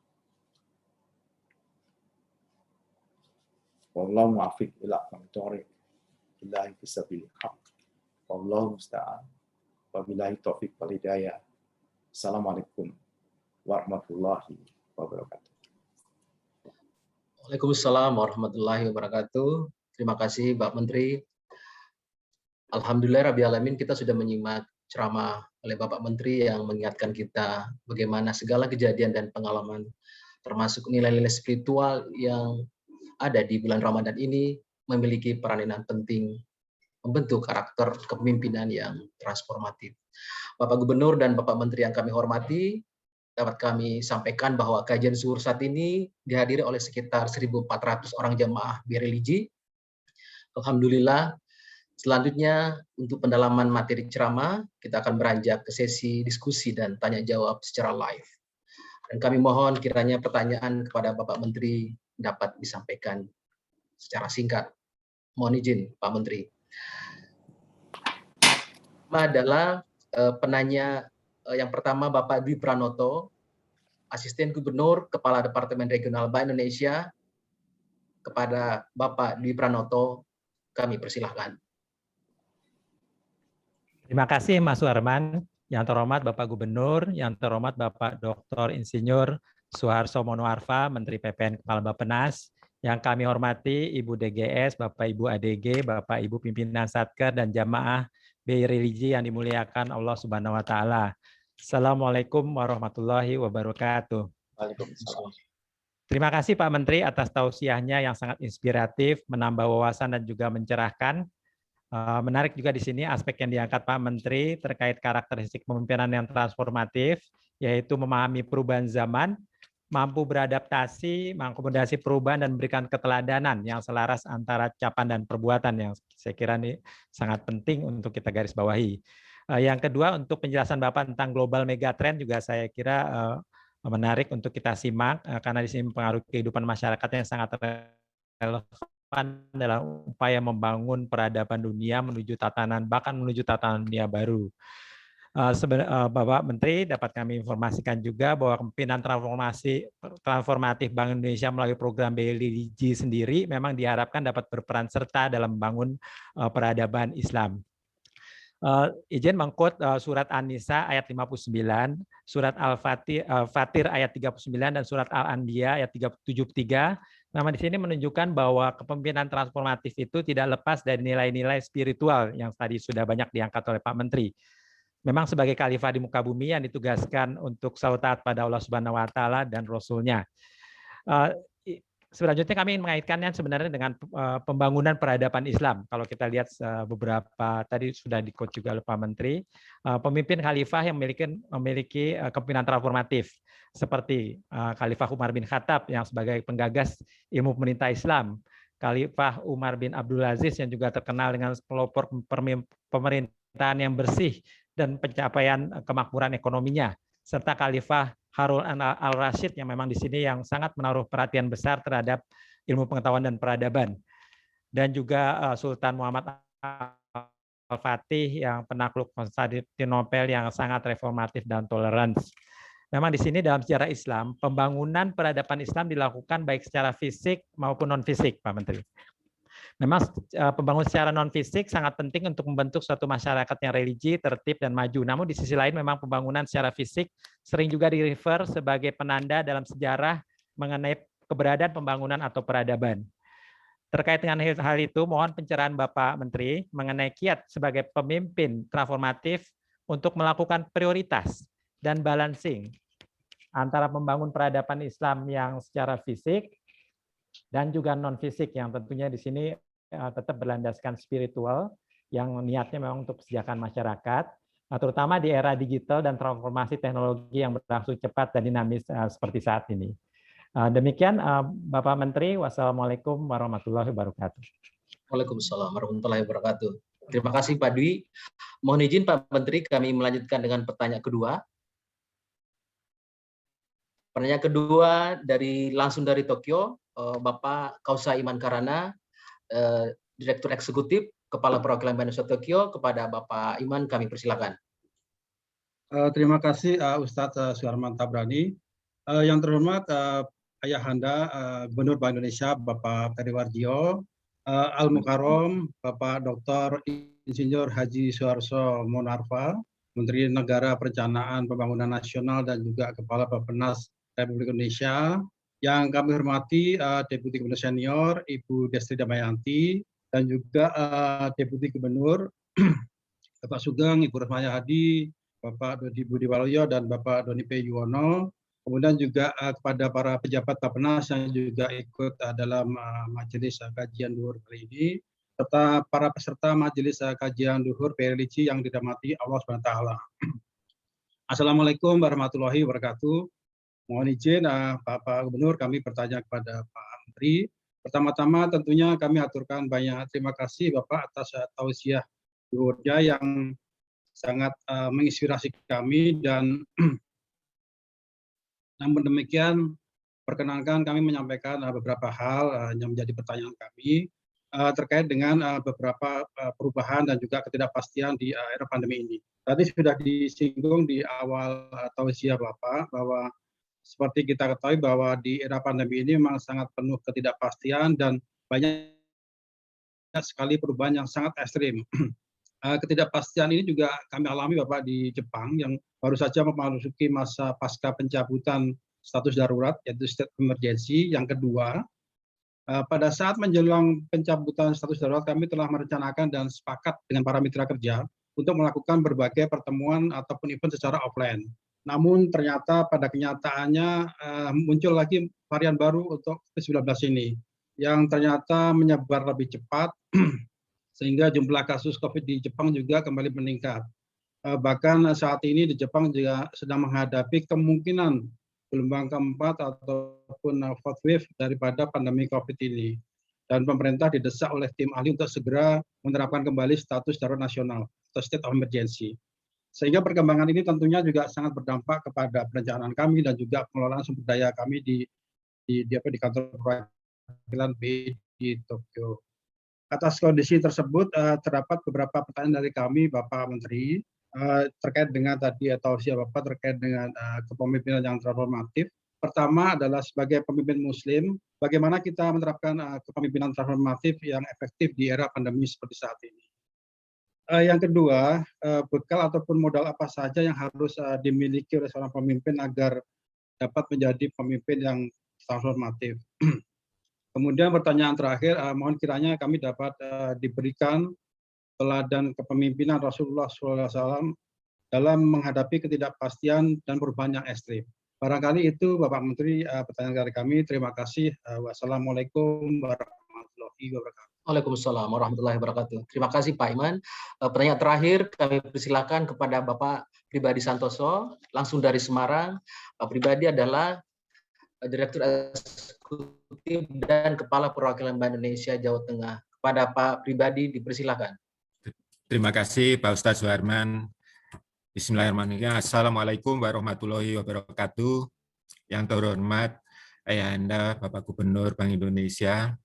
Wallahu muwaffiq ila aqwamit thoriq. Billahi fisabilil haq. Wallahu musta'an. Wabillahi taufiq wal hidayah. Assalamualaikum warahmatullahi wabarakatuh. Waalaikumsalam warahmatullahi wabarakatuh. Terima kasih Pak Menteri. Alhamdulillah Rabbil Alamin, kita sudah menyimak ceramah oleh Bapak Menteri yang mengingatkan kita bagaimana segala kejadian dan pengalaman termasuk nilai-nilai spiritual yang ada di bulan Ramadan ini memiliki peranan penting membentuk karakter kepemimpinan yang transformatif. Bapak Gubernur dan Bapak Menteri yang kami hormati, dapat kami sampaikan bahwa kajian zuhur saat ini dihadiri oleh sekitar 1.400 orang jamaah bireligi. Alhamdulillah. Selanjutnya, untuk pendalaman materi ceramah, kita akan beranjak ke sesi diskusi dan tanya jawab secara live. Dan kami mohon kiranya pertanyaan kepada Bapak Menteri dapat disampaikan secara singkat. Mohon izin, Pak Menteri. Adalah penanya yang pertama Bapak Dwi Pranoto, Asisten Gubernur, Kepala Departemen Regional Bank Indonesia. Kepada Bapak Dwi Pranoto, kami persilahkan. Terima kasih Mas Warman. Yang terhormat Bapak Gubernur, yang terhormat Bapak Dr. Insinyur Suharso Monoarfa, Menteri PPN Kepala Bappenas. Yang kami hormati Ibu DGS, Bapak Ibu ADG, Bapak Ibu pimpinan Satker dan jamaah BI Religi yang dimuliakan Allah Subhanahu wa Ta'ala. Assalamualaikum warahmatullahi wabarakatuh. Waalaikumsalam. Terima kasih Pak Menteri atas tausiahnya yang sangat inspiratif, menambah wawasan dan juga mencerahkan. Menarik juga di sini aspek yang diangkat Pak Menteri terkait karakteristik kepemimpinan yang transformatif, yaitu memahami perubahan zaman, mampu beradaptasi, mengakomodasi perubahan dan memberikan keteladanan yang selaras antara ucapan dan perbuatan yang saya kira ini sangat penting untuk kita garis bawahi. Yang kedua, untuk penjelasan Bapak tentang global megatrend juga saya kira menarik untuk kita simak karena di sini mempengaruhi kehidupan masyarakat yang sangat relevan dalam upaya membangun peradaban dunia menuju tatanan bahkan menuju tatanan dunia baru. Bapak Menteri, dapat kami informasikan juga bahwa kepemimpinan transformatif Bank Indonesia melalui program BLIG sendiri memang diharapkan dapat berperan serta dalam membangun peradaban Islam. Izin mengkut surat An-Nisa ayat 59, surat Al-Fatir ayat 39 dan surat Al-Anbiya ayat 73. Memang di sini menunjukkan bahwa kepemimpinan transformatif itu tidak lepas dari nilai-nilai spiritual yang tadi sudah banyak diangkat oleh Pak Menteri. Memang sebagai khalifah di muka bumi yang ditugaskan untuk selalu taat pada Allah Subhanahu wa Ta'ala dan Rasul-Nya. Selanjutnya kami ingin mengaitkannya sebenarnya dengan pembangunan peradaban Islam. Kalau kita lihat beberapa tadi sudah di-quote juga oleh Pak Menteri, pemimpin khalifah yang memiliki kepemimpinan transformatif seperti Khalifah Umar bin Khattab yang sebagai penggagas ilmu pemerintah Islam, Khalifah Umar bin Abdul Aziz yang juga terkenal dengan pelopor pemerintahan yang bersih dan pencapaian kemakmuran ekonominya, serta Khalifah Harun al-Rashid yang memang di sini yang sangat menaruh perhatian besar terhadap ilmu pengetahuan dan peradaban. Dan juga Sultan Muhammad Al-Fatih yang penakluk Konstantinopel yang sangat reformatif dan toleran. Memang di sini dalam sejarah Islam, pembangunan peradaban Islam dilakukan baik secara fisik maupun non-fisik, Pak Menteri. Memang pembangunan secara non-fisik sangat penting untuk membentuk suatu masyarakat yang religi, tertib, dan maju. Namun di sisi lain memang pembangunan secara fisik sering juga di-refer sebagai penanda dalam sejarah mengenai keberadaan pembangunan atau peradaban. Terkait dengan hal itu, mohon pencerahan Bapak Menteri mengenai kiat sebagai pemimpin transformatif untuk melakukan prioritas dan balancing antara membangun peradaban Islam yang secara fisik dan juga non-fisik yang tentunya di sini tetap berlandaskan spiritual yang niatnya memang untuk kesejahteraan masyarakat, terutama di era digital dan transformasi teknologi yang berlangsung cepat dan dinamis seperti saat ini. Demikian Bapak Menteri, wassalamualaikum warahmatullahi wabarakatuh. Waalaikumsalam warahmatullahi wabarakatuh. Terima kasih Pak Dwi. Mohon izin Pak Menteri, kami melanjutkan dengan pertanyaan kedua. Pertanyaan kedua langsung dari Tokyo, Bapak Kausa Iman Karana, Direktur Eksekutif, Kepala Perwakilan Bank Indonesia Tokyo. Kepada Bapak Iman kami persilakan. Terima kasih Ustadz Suharman Tabrani. Yang terhormat Ayahanda Gubernur Bank Indonesia Bapak Peri Warjio, Al-Mukarrom Bapak Dr. Insinyur Haji Suharto Monarva, Menteri Negara Perencanaan Pembangunan Nasional dan juga Kepala Bappenas Republik Indonesia. Yang kami hormati Deputi Gubernur Senior Ibu Destri Damayanti dan juga Deputi Gubernur Bapak Sugeng, Ibu Rosmaya Hadi, Bapak Dodi Budiwaluyo dan Bapak Doni P. Yuwono. Kemudian juga kepada para pejabat Bappenas yang juga ikut dalam majelis kajian luhur kali ini, serta para peserta majelis kajian luhur PRLC yang dirahmati Allah SWT. Assalamualaikum warahmatullahi wabarakatuh. Mohon izin Bapak Gubernur, kami bertanya kepada Pak Menteri. Pertama-tama tentunya kami aturkan banyak terima kasih Bapak atas tausiah luhurnya yang sangat menginspirasi kami, dan namun demikian perkenankan kami menyampaikan beberapa hal yang menjadi pertanyaan kami terkait dengan beberapa perubahan dan juga ketidakpastian di era pandemi ini. Tadi sudah disinggung di awal tausiah Bapak bahwa seperti kita ketahui bahwa di era pandemi ini memang sangat penuh ketidakpastian dan banyak sekali perubahan yang sangat ekstrim. Ketidakpastian ini juga kami alami Bapak di Jepang yang baru saja memasuki masa pasca pencabutan status darurat yaitu state emergency. Yang kedua, pada saat menjelang pencabutan status darurat kami telah merencanakan dan sepakat dengan para mitra kerja untuk melakukan berbagai pertemuan ataupun event secara offline. Namun ternyata pada kenyataannya muncul lagi varian baru untuk COVID-19 ini yang ternyata menyebar lebih cepat sehingga jumlah kasus COVID di Jepang juga kembali meningkat. Bahkan saat ini di Jepang juga sedang menghadapi kemungkinan gelombang keempat ataupun fourth wave daripada pandemi COVID ini. Dan pemerintah didesak oleh tim ahli untuk segera menerapkan kembali status darurat nasional atau state of emergency. Sehingga perkembangan ini tentunya juga sangat berdampak kepada perencanaan kami dan juga pengelolaan sumber daya kami di kantor perwakilan BI di Tokyo. Atas kondisi tersebut terdapat beberapa pertanyaan dari kami Bapak Menteri terkait dengan tadi tausiah Bapak terkait dengan kepemimpinan yang transformatif. Pertama adalah sebagai pemimpin Muslim, bagaimana kita menerapkan kepemimpinan transformatif yang efektif di era pandemi seperti saat ini. Yang kedua, bekal ataupun modal apa saja yang harus dimiliki oleh seorang pemimpin agar dapat menjadi pemimpin yang transformatif. Kemudian pertanyaan terakhir, mohon kiranya kami dapat diberikan teladan kepemimpinan Rasulullah SAW dalam menghadapi ketidakpastian dan perubahan yang ekstrim. Barangkali itu Bapak Menteri pertanyaan dari kami. Terima kasih. Wassalamualaikum warahmatullahi wabarakatuh. Waalaikumsalam warahmatullahi wabarakatuh. Terima kasih Pak Iman. Pertanyaan terakhir kami persilakan kepada Bapak Pribadi Santoso, langsung dari Semarang. Pak Pribadi adalah Direktur Eksekutif dan Kepala Perwakilan Bank Indonesia Jawa Tengah. Kepada Pak Pribadi dipersilakan. Terima kasih Pak Ustadz Suharman. Bismillahirrahmanirrahim. Assalamualaikum warahmatullahi wabarakatuh. Yang terhormat Ayahanda Bapak Gubernur Bank Indonesia,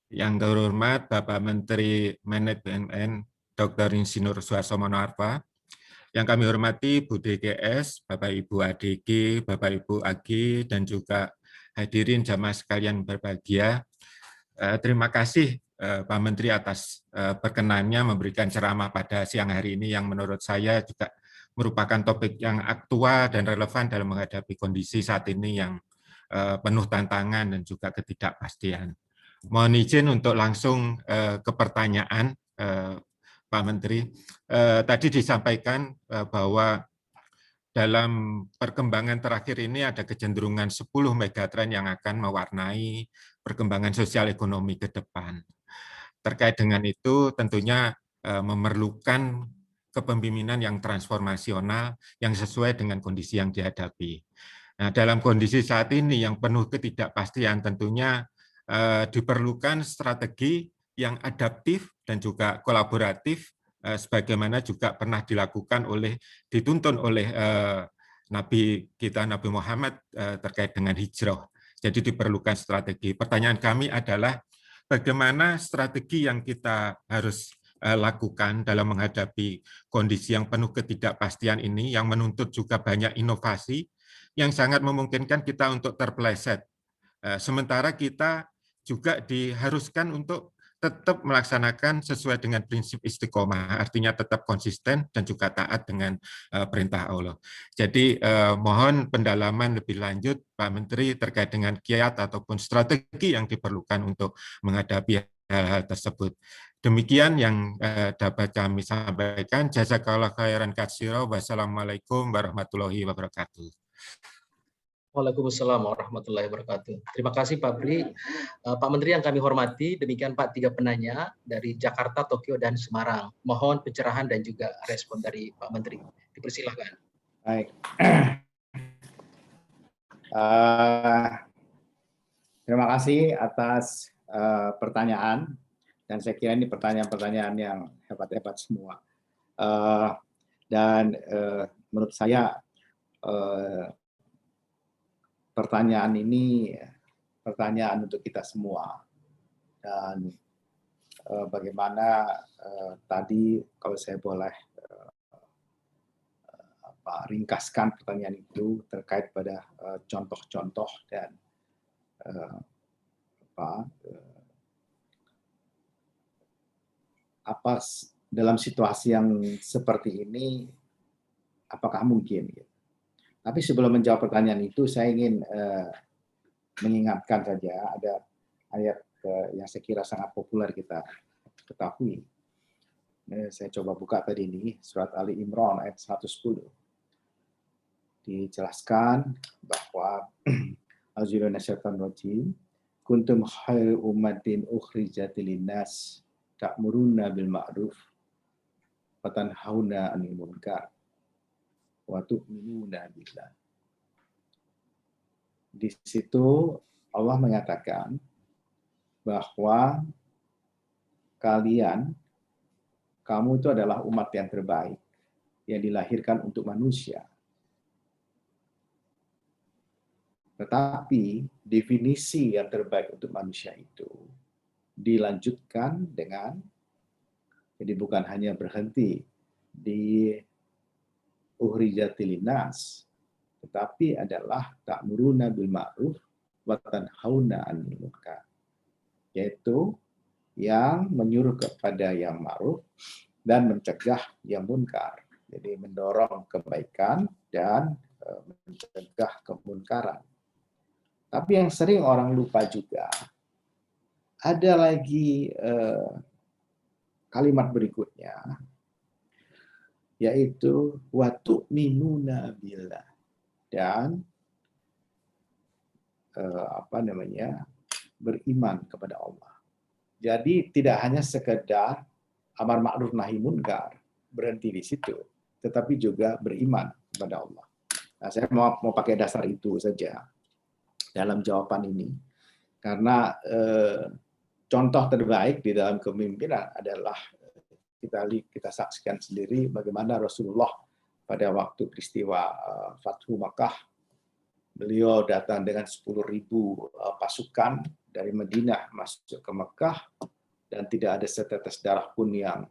yang terhormat Bapak Menteri Manajemen BUMN Dr. Insinyur Suharto Monarva, Yang kami hormati Bu DGS, Bapak Ibu ADG, Bapak Ibu AG, dan juga hadirin jamaah sekalian berbahagia. Terima kasih Pak Menteri atas perkenannya memberikan ceramah pada siang hari ini yang menurut saya juga merupakan topik yang aktual dan relevan dalam menghadapi kondisi saat ini yang penuh tantangan dan juga ketidakpastian. Mohon izin untuk langsung ke pertanyaan Pak Menteri. Tadi disampaikan bahwa dalam perkembangan terakhir ini ada kecenderungan 10 megatrend yang akan mewarnai perkembangan sosial ekonomi ke depan. Terkait dengan itu tentunya memerlukan kepemimpinan yang transformasional yang sesuai dengan kondisi yang dihadapi. Nah, dalam kondisi saat ini yang penuh ketidakpastian tentunya diperlukan strategi yang adaptif dan juga kolaboratif sebagaimana juga pernah dilakukan dituntun oleh Nabi kita Nabi Muhammad terkait dengan hijrah. Jadi diperlukan strategi. Pertanyaan kami adalah bagaimana strategi yang kita harus lakukan dalam menghadapi kondisi yang penuh ketidakpastian ini yang menuntut juga banyak inovasi yang sangat memungkinkan kita untuk terpeleset. Sementara kita juga diharuskan untuk tetap melaksanakan sesuai dengan prinsip istiqomah, artinya tetap konsisten dan juga taat dengan perintah Allah. Jadi mohon pendalaman lebih lanjut Pak Menteri terkait dengan kiat ataupun strategi yang diperlukan untuk menghadapi hal-hal tersebut. Demikian yang dapat kami sampaikan. Jazakallah khairan katsira. Wassalamualaikum warahmatullahi wabarakatuh. Waalaikumsalam warahmatullahi wabarakatuh. Terima kasih Pak Bri. Pak Menteri yang kami hormati, demikian Pak 3 penanya dari Jakarta, Tokyo, dan Semarang. Mohon pencerahan dan juga respon dari Pak Menteri. Dipersilahkan. Baik. Terima kasih atas pertanyaan, dan saya kira ini pertanyaan-pertanyaan yang hebat-hebat semua. Dan menurut saya pertanyaan ini pertanyaan untuk kita semua. Dan bagaimana tadi kalau saya boleh ringkaskan pertanyaan itu terkait pada contoh-contoh dan apa dalam situasi yang seperti ini apakah mungkin? Tapi sebelum menjawab pertanyaan itu, saya ingin mengingatkan saja ada ayat yang saya kira sangat populer kita ketahui. Saya coba buka tadi ini, surat Ali Imran ayat 110. Dijelaskan bahwa Auzubillahi kuntum khairu ummatin ukhrijat lin-nas ta'muruna bil ma'ruf wa tanhauna 'anil munkar wa tu'minuna billah. Di situ Allah mengatakan bahwa kamu itu adalah umat yang terbaik yang dilahirkan untuk manusia. Tetapi definisi yang terbaik untuk manusia itu dilanjutkan dengan, jadi bukan hanya berhenti di ukhrijatil linnas, tetapi adalah ta'muruna bil ma'ruf wa tanhauna 'anil munkar, yaitu yang menyuruh kepada yang ma'ruf dan mencegah yang munkar. Jadi mendorong kebaikan dan mencegah kemunkaran. Tapi yang sering orang lupa juga, ada lagi kalimat berikutnya, yaitu wa tu'minuna billah, dan beriman kepada Allah. Jadi tidak hanya sekedar amar ma'ruf nahi munkar berhenti di situ, tetapi juga beriman kepada Allah. Nah, saya mau pakai dasar itu saja dalam jawaban ini, karena contoh terbaik di dalam kepemimpinan adalah kita saksikan sendiri bagaimana Rasulullah pada waktu peristiwa Fathu Makkah, beliau datang dengan 10.000 pasukan dari Madinah masuk ke Makkah, dan tidak ada setetes darah pun yang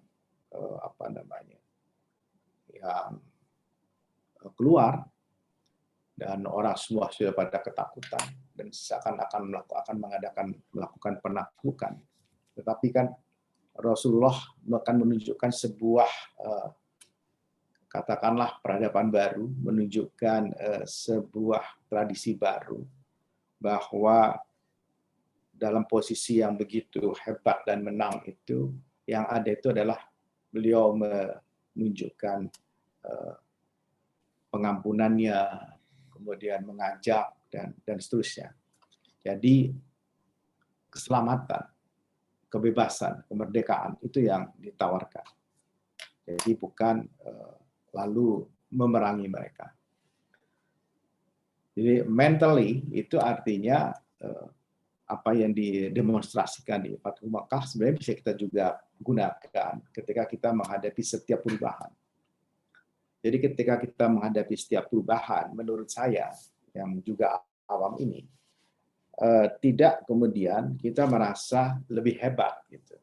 keluar dan orang semua sudah pada ketakutan dan seakan-akan melakukan penaklukan. Tetapi kan Rasulullah akan menunjukkan sebuah katakanlah peradaban baru, menunjukkan sebuah tradisi baru, bahwa dalam posisi yang begitu hebat dan menang itu, yang ada itu adalah beliau menunjukkan pengampunannya, kemudian mengajak dan seterusnya. Jadi keselamatan, kebebasan, kemerdekaan itu yang ditawarkan. Jadi bukan lalu memerangi mereka. Jadi mentally itu artinya apa yang didemonstrasikan di Fathu Makkah sebenarnya bisa kita juga gunakan ketika kita menghadapi setiap perubahan. Jadi ketika kita menghadapi setiap perubahan, menurut saya yang juga awam ini, tidak kemudian kita merasa lebih hebat gitu.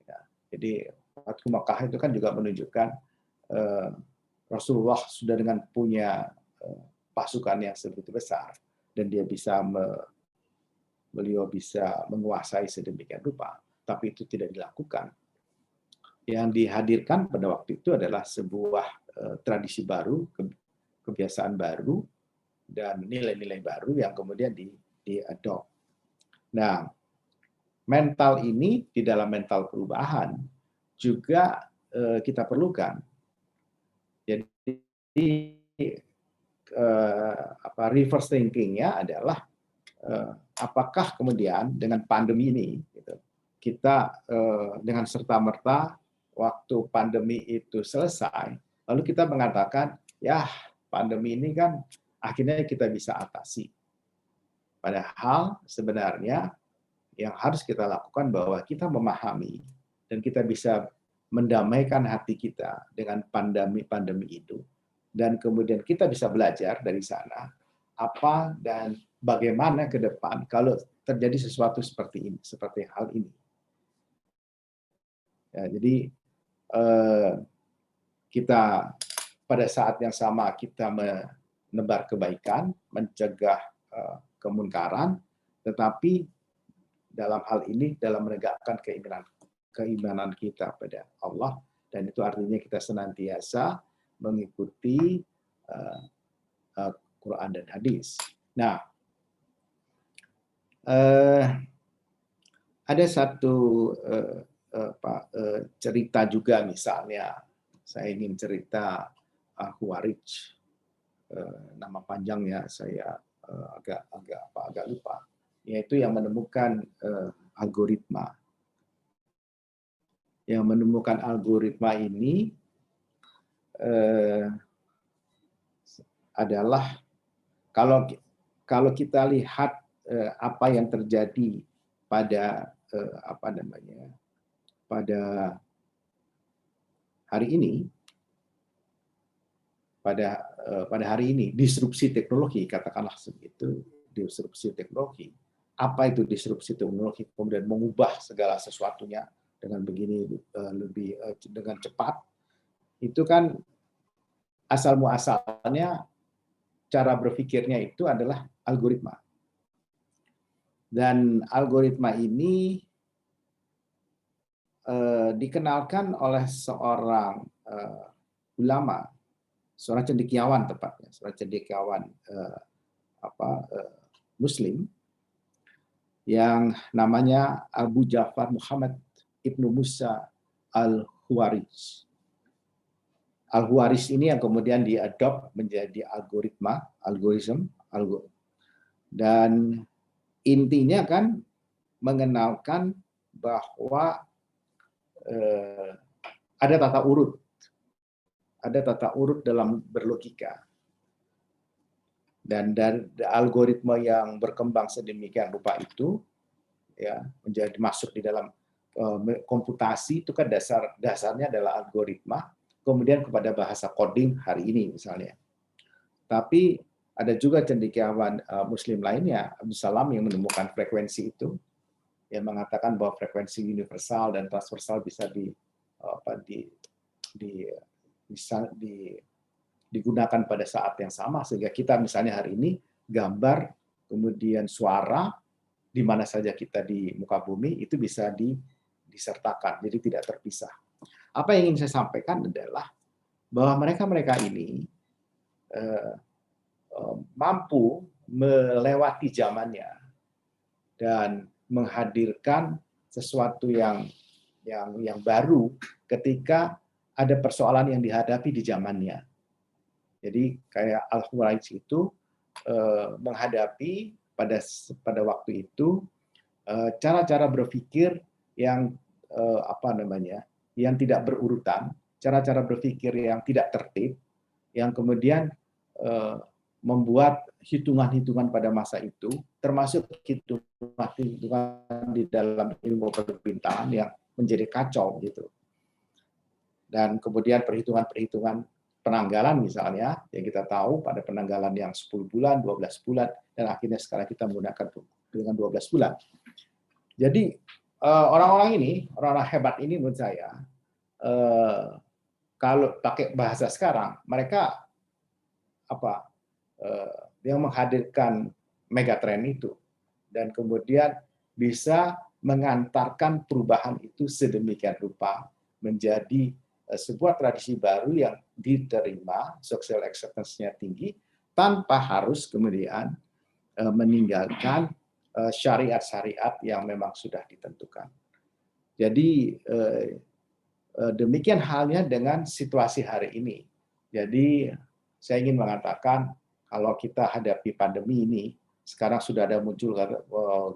Ya, jadi Fathu Makkah itu kan juga menunjukkan Rasulullah sudah dengan punya pasukan yang sebegitu besar dan beliau bisa menguasai sedemikian rupa, tapi itu tidak dilakukan. Yang dihadirkan pada waktu itu adalah sebuah tradisi baru, kebiasaan baru, dan nilai-nilai baru yang kemudian diadopt. Nah, mental ini di dalam mental perubahan juga kita perlukan. Jadi reverse thinking-nya adalah apakah kemudian dengan pandemi ini gitu, kita dengan serta-merta waktu pandemi itu selesai, lalu kita mengatakan, ya pandemi ini kan akhirnya kita bisa atasi. Padahal sebenarnya yang harus kita lakukan bahwa kita memahami dan kita bisa mendamaikan hati kita dengan pandemi itu, dan kemudian kita bisa belajar dari sana apa dan bagaimana ke depan kalau terjadi sesuatu seperti ini, seperti hal ini. Ya, jadi kita pada saat yang sama kita menebar kebaikan, mencegah kemunkaran, tetapi dalam hal ini dalam menegakkan keimanan kita pada Allah, dan itu artinya kita senantiasa mengikuti Quran dan hadis. Nah, ada satu cerita juga, misalnya saya ingin cerita Khawarij, nama panjangnya saya agak lupa, yaitu yang menemukan algoritma. Yang menemukan algoritma ini adalah kalau kita lihat apa yang terjadi pada pada hari ini, pada hari ini disrupsi teknologi, katakanlah segitu, disrupsi teknologi. Apa itu disrupsi teknologi? Kemudian mengubah segala sesuatunya dengan begini dengan cepat. Itu kan asal muasalnya cara berpikirnya itu adalah algoritma. Dan algoritma ini dikenalkan oleh seorang ulama, seorang cendekiawan tepatnya, seorang cendekiawan Muslim yang namanya Abu Ja'far Muhammad Ibnu Musa Al-Khawarij. Al-Khawarij ini yang kemudian diadopt menjadi algoritma, dan intinya kan mengenalkan bahwa ada tata urut dalam berlogika, dan dari algoritma yang berkembang sedemikian rupa itu ya menjadi masuk di dalam komputasi, itu kan dasarnya adalah algoritma, kemudian kepada bahasa coding hari ini misalnya. Tapi ada juga cendekiawan Muslim lainnya, Abdul Salam, yang menemukan frekuensi itu, yang mengatakan bahwa frekuensi universal dan transversal bisa digunakan pada saat yang sama, sehingga kita misalnya hari ini gambar, kemudian suara, di mana saja kita di muka bumi, itu bisa disertakan, jadi tidak terpisah. Apa yang ingin saya sampaikan adalah bahwa mereka-mereka ini mampu melewati zamannya dan menghadirkan sesuatu yang baru ketika ada persoalan yang dihadapi di zamannya. Jadi kayak Al-Khuwarizmi itu menghadapi pada waktu itu cara-cara berpikir yang yang tidak berurutan, cara-cara berpikir yang tidak tertib, yang kemudian membuat hitungan-hitungan pada masa itu, termasuk hitungan di dalam ilmu perbintangan yang menjadi kacau gitu. Dan kemudian perhitungan-perhitungan penanggalan misalnya, yang kita tahu pada penanggalan yang 10 bulan, 12 bulan, dan akhirnya sekarang kita menggunakan dengan 12 bulan. Jadi orang-orang ini, orang-orang hebat ini menurut saya, kalau pakai bahasa sekarang, mereka yang menghadirkan megatrend itu, dan kemudian bisa mengantarkan perubahan itu sedemikian rupa menjadi sebuah tradisi baru yang diterima, social acceptance-nya tinggi, tanpa harus kemudian meninggalkan syariat-syariat yang memang sudah ditentukan. Jadi demikian halnya dengan situasi hari ini. Jadi saya ingin mengatakan kalau kita hadapi pandemi ini, sekarang sudah ada muncul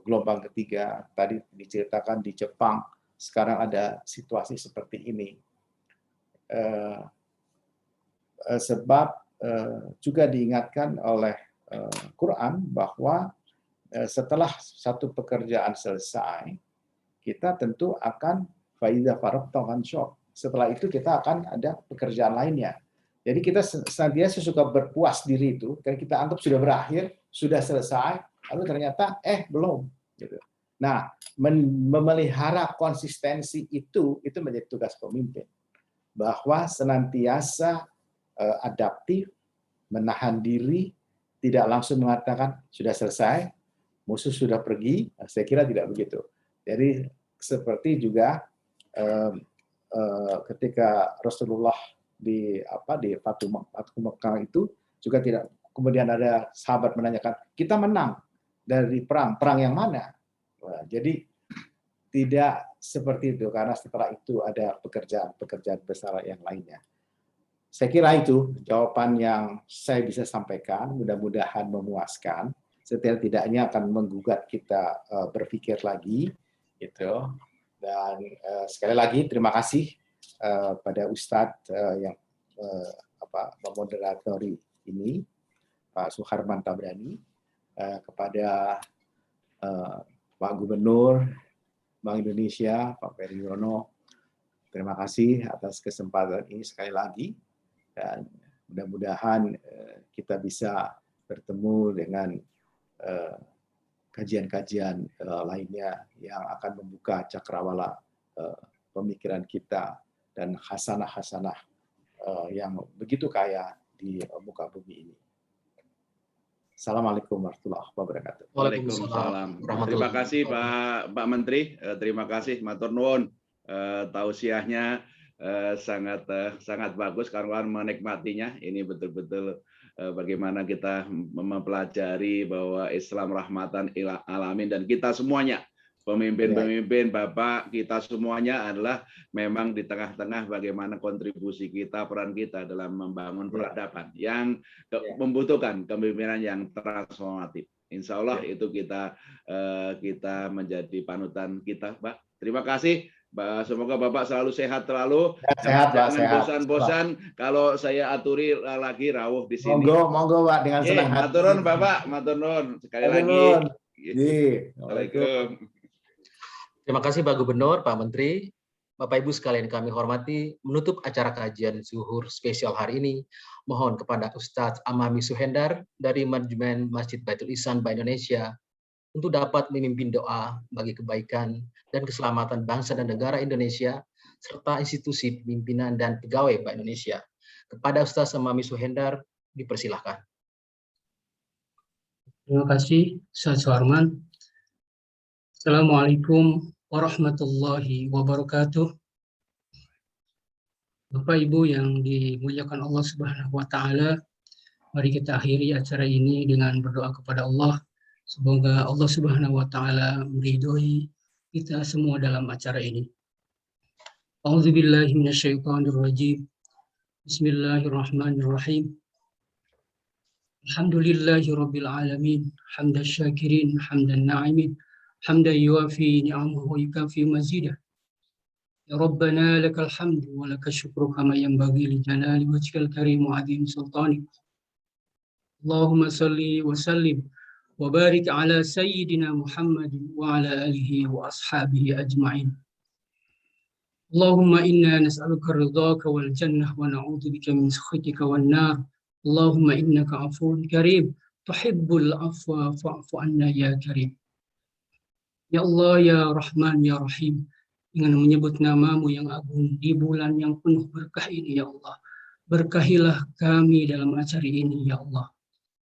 gelombang ketiga, tadi diceritakan di Jepang, sekarang ada situasi seperti ini. Sebab juga diingatkan oleh Quran bahwa setelah satu pekerjaan selesai, kita tentu akan faiza faragta fanshob. Setelah itu kita akan ada pekerjaan lainnya. Jadi kita senantiasa suka berpuas diri itu, karena kita anggap sudah berakhir, sudah selesai, lalu ternyata belum. Gitu. Nah, memelihara konsistensi itu menjadi tugas pemimpin. Bahwa senantiasa adaptif, menahan diri, tidak langsung mengatakan sudah selesai, musuh sudah pergi. Saya kira tidak begitu. Jadi seperti juga ketika Rasulullah di Fatu Mekah itu juga tidak, kemudian ada sahabat menanyakan, kita menang dari perang yang mana? Nah, jadi tidak seperti itu, karena setelah itu ada pekerjaan besar yang lainnya. Saya kira itu jawaban yang saya bisa sampaikan, mudah-mudahan memuaskan, setidak-tidaknya akan menggugat kita berpikir lagi, gitu. Dan sekali lagi terima kasih pada Ustadz yang memoderatori ini, Pak Suharman Tabrani, kepada Pak Gubernur Bank Indonesia, Pak Peri Yono, terima kasih atas kesempatan ini sekali lagi, dan mudah-mudahan kita bisa bertemu dengan kajian-kajian lainnya yang akan membuka cakrawala pemikiran kita dan hasanah-hasanah yang begitu kaya di muka bumi ini. Assalamualaikum warahmatullahi wabarakatuh. Waalaikumsalam. Terima kasih Pak Menteri, terima kasih matur nuwun, tausiahnya sangat bagus, karuan menikmatinya. Ini betul-betul bagaimana kita mempelajari bahwa Islam rahmatan lil alamin, dan kita semuanya pemimpin-pemimpin, Bapak, kita semuanya adalah memang di tengah-tengah bagaimana kontribusi kita, peran kita dalam membangun peradaban yang membutuhkan kepemimpinan yang transformatif. Insya Allah itu kita menjadi panutan kita, Pak. Terima kasih. Semoga Bapak selalu sehat terlalu. Sehat, Pak. Jangan bosan-bosan kalau saya aturi lagi rawuh di sini. Monggo, Pak, dengan senang hati. Matur nuwun, Bapak, matur nuwun. Sekali lagi. Waalaikumsalam. Terima kasih Pak Gubernur, Pak Menteri, Bapak Ibu sekalian kami hormati. Menutup acara kajian zuhur spesial hari ini, mohon kepada Ustadz Amami Suhendar dari Manajemen Masjid Baitul Ihsan Bank Indonesia untuk dapat memimpin doa bagi kebaikan dan keselamatan bangsa dan negara Indonesia serta institusi pemimpinan dan pegawai Bank Indonesia. Kepada Ustaz Amami Suhendar, dipersilahkan. Terima kasih, Ustaz Suharman. Assalamualaikum warahmatullahi wabarakatuh. Bapak Ibu yang dimuliakan Allah Subhanahu wa taala, mari kita akhiri acara ini dengan berdoa kepada Allah. Semoga Allah Subhanahu wa taala meridhoi kita semua dalam acara ini. A'udzubillahi minasyaitonirrajim. Bismillahirrahmanirrahim. Alhamdulillahi rabbil alamin, hamdan syakirin, hamdan na'imin, hamdan yuwafi ni'amahu wa yukafi mazidah. Ya Rabbana lakal hamdu wa lakal syukru kama yanbaghi li jalali wajhikal karim wa 'azimi sultanik. Allahumma salli wa sallim wa barik ala sayyidina Muhammadin wa ala alihi wa ashabihi ajma'in. Allahumma inna nas'aluka ridhaka wal jannah wa na'udzu bika min sakhatika wan nar. Allahumma innaka 'afuwun karim tuhibbul 'afwa fa'fu 'anna ya karim. Ya Allah, ya Rahman, ya Rahim, dengan menyebut namamu yang agung di bulan yang penuh berkah ini, ya Allah, berkahilah kami dalam acara ini, ya Allah.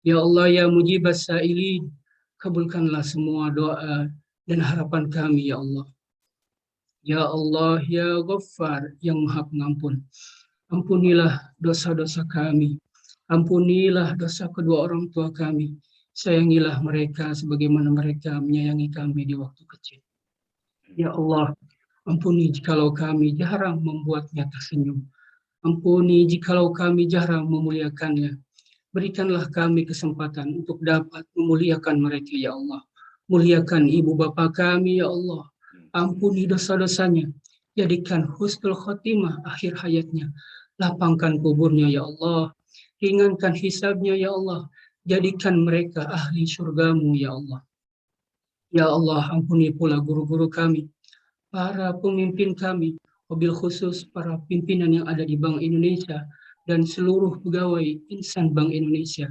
Ya Allah, ya mujibas sa'ilin, kabulkanlah semua doa dan harapan kami, ya Allah. Ya Allah, ya Ghaffar, yang maha pengampun, ampunilah dosa-dosa kami, ampunilah dosa kedua orang tua kami, sayangilah mereka sebagaimana mereka menyayangi kami di waktu kecil. Ya Allah, ampuni jikalau kami jarang membuatnya tersenyum. Ampuni jikalau kami jarang memuliakannya. Berikanlah kami kesempatan untuk dapat memuliakan mereka, ya Allah. Muliakan ibu bapa kami, ya Allah. Ampuni dosa-dosanya. Jadikan husnul khotimah akhir hayatnya. Lapangkan kuburnya, ya Allah. Ringankan hisabnya, ya Allah. Jadikan mereka ahli surgamu, ya Allah. Ya Allah, ampuni pula guru-guru kami, para pemimpin kami, wabil khusus para pimpinan yang ada di Bank Indonesia dan seluruh pegawai insan Bank Indonesia.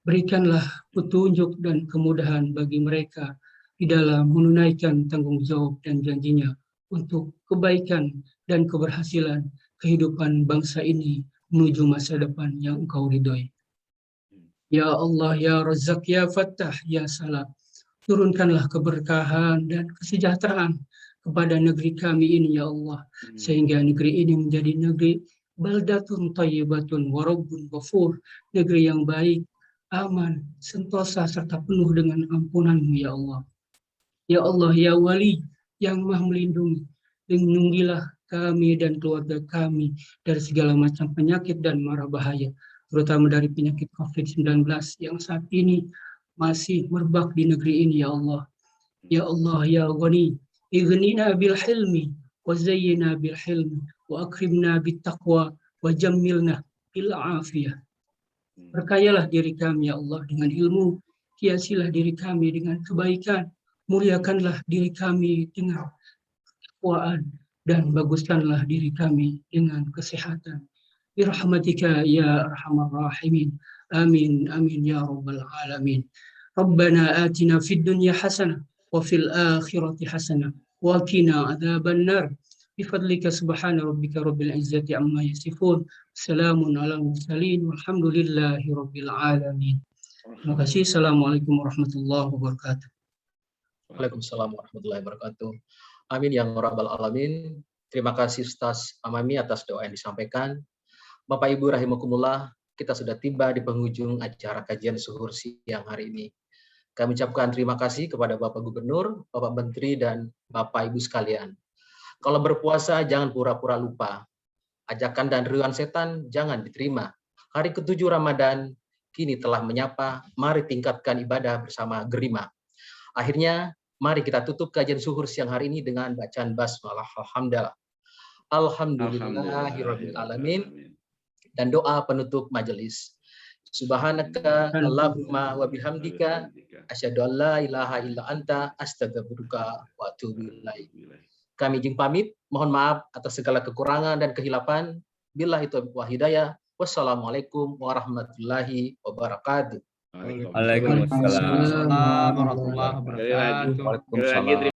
Berikanlah petunjuk dan kemudahan bagi mereka di dalam menunaikan tanggung jawab dan janjinya untuk kebaikan dan keberhasilan kehidupan bangsa ini menuju masa depan yang Engkau ridhoi. Ya Allah, ya Razzaq, ya Fattah, ya Salam, turunkanlah keberkahan dan kesejahteraan kepada negeri kami ini, ya Allah, sehingga negeri ini menjadi negeri baldatun thayyibatun wa rabbun ghafur, negeri yang baik, aman, sentosa serta penuh dengan ampunan-Mu, ya Allah. Ya Allah, ya Wali yang Maha melindungi, lindungilah kami dan keluarga kami dari segala macam penyakit dan mara bahaya, terutama dari penyakit COVID-19 yang saat ini masih merebak di negeri ini, ya Allah. Ya Allah, ya Ghani, ighnina bil hilmi wa zayyina bil hilmi wa akrimna bit taqwa wa jammilna bil afiyah. Berkayalah diri kami, ya Allah, dengan ilmu, hiasilah diri kami dengan kebaikan, muliakanlah diri kami dengan ketakwaan, dan baguskanlah diri kami dengan kesehatan. Birahmatika ya arhamar rahimin. Amin amin ya rabbal alamin. Rabbana atina fid dunya hasanah wa fil akhirati hasanah wa qina adzaban nar. Bifadlika subhana rabbika rabbil izzati amma yasifun. Salamun alal mursalin walhamdulillahi rabbil alamin. Terima kasih. Assalamualaikum warahmatullahi wabarakatuh. Waalaikumsalam warahmatullahi wabarakatuh. Amin ya rabbal alamin. Terima kasih Ustaz Amami atas doa yang disampaikan. Bapak Ibu rahimakumullah, kita sudah tiba di penghujung acara kajian suhur siang hari ini. Kami ucapkan terima kasih kepada Bapak Gubernur, Bapak Menteri, dan Bapak Ibu sekalian. Kalau berpuasa jangan pura-pura lupa. Ajakan dan riuan setan jangan diterima. Hari ke-7 Ramadan kini telah menyapa, mari tingkatkan ibadah bersama gerima. Akhirnya, mari kita tutup kajian suhur siang hari ini dengan bacaan basmalah. Alhamdulillahirabbil alamin, dan doa penutup majelis. Subhanaka Allahumma wa bihamdika asyhadu an la ilaha illa anta astaghfiruka wa atubu ilaik. Kami izin pamit, mohon maaf atas segala kekurangan dan kehilapan. Billahi taufiq wa hidayah. Wassalamualaikum warahmatullahi wabarakatuh. Waalaikumsalam warahmatullahi wabarakatuh.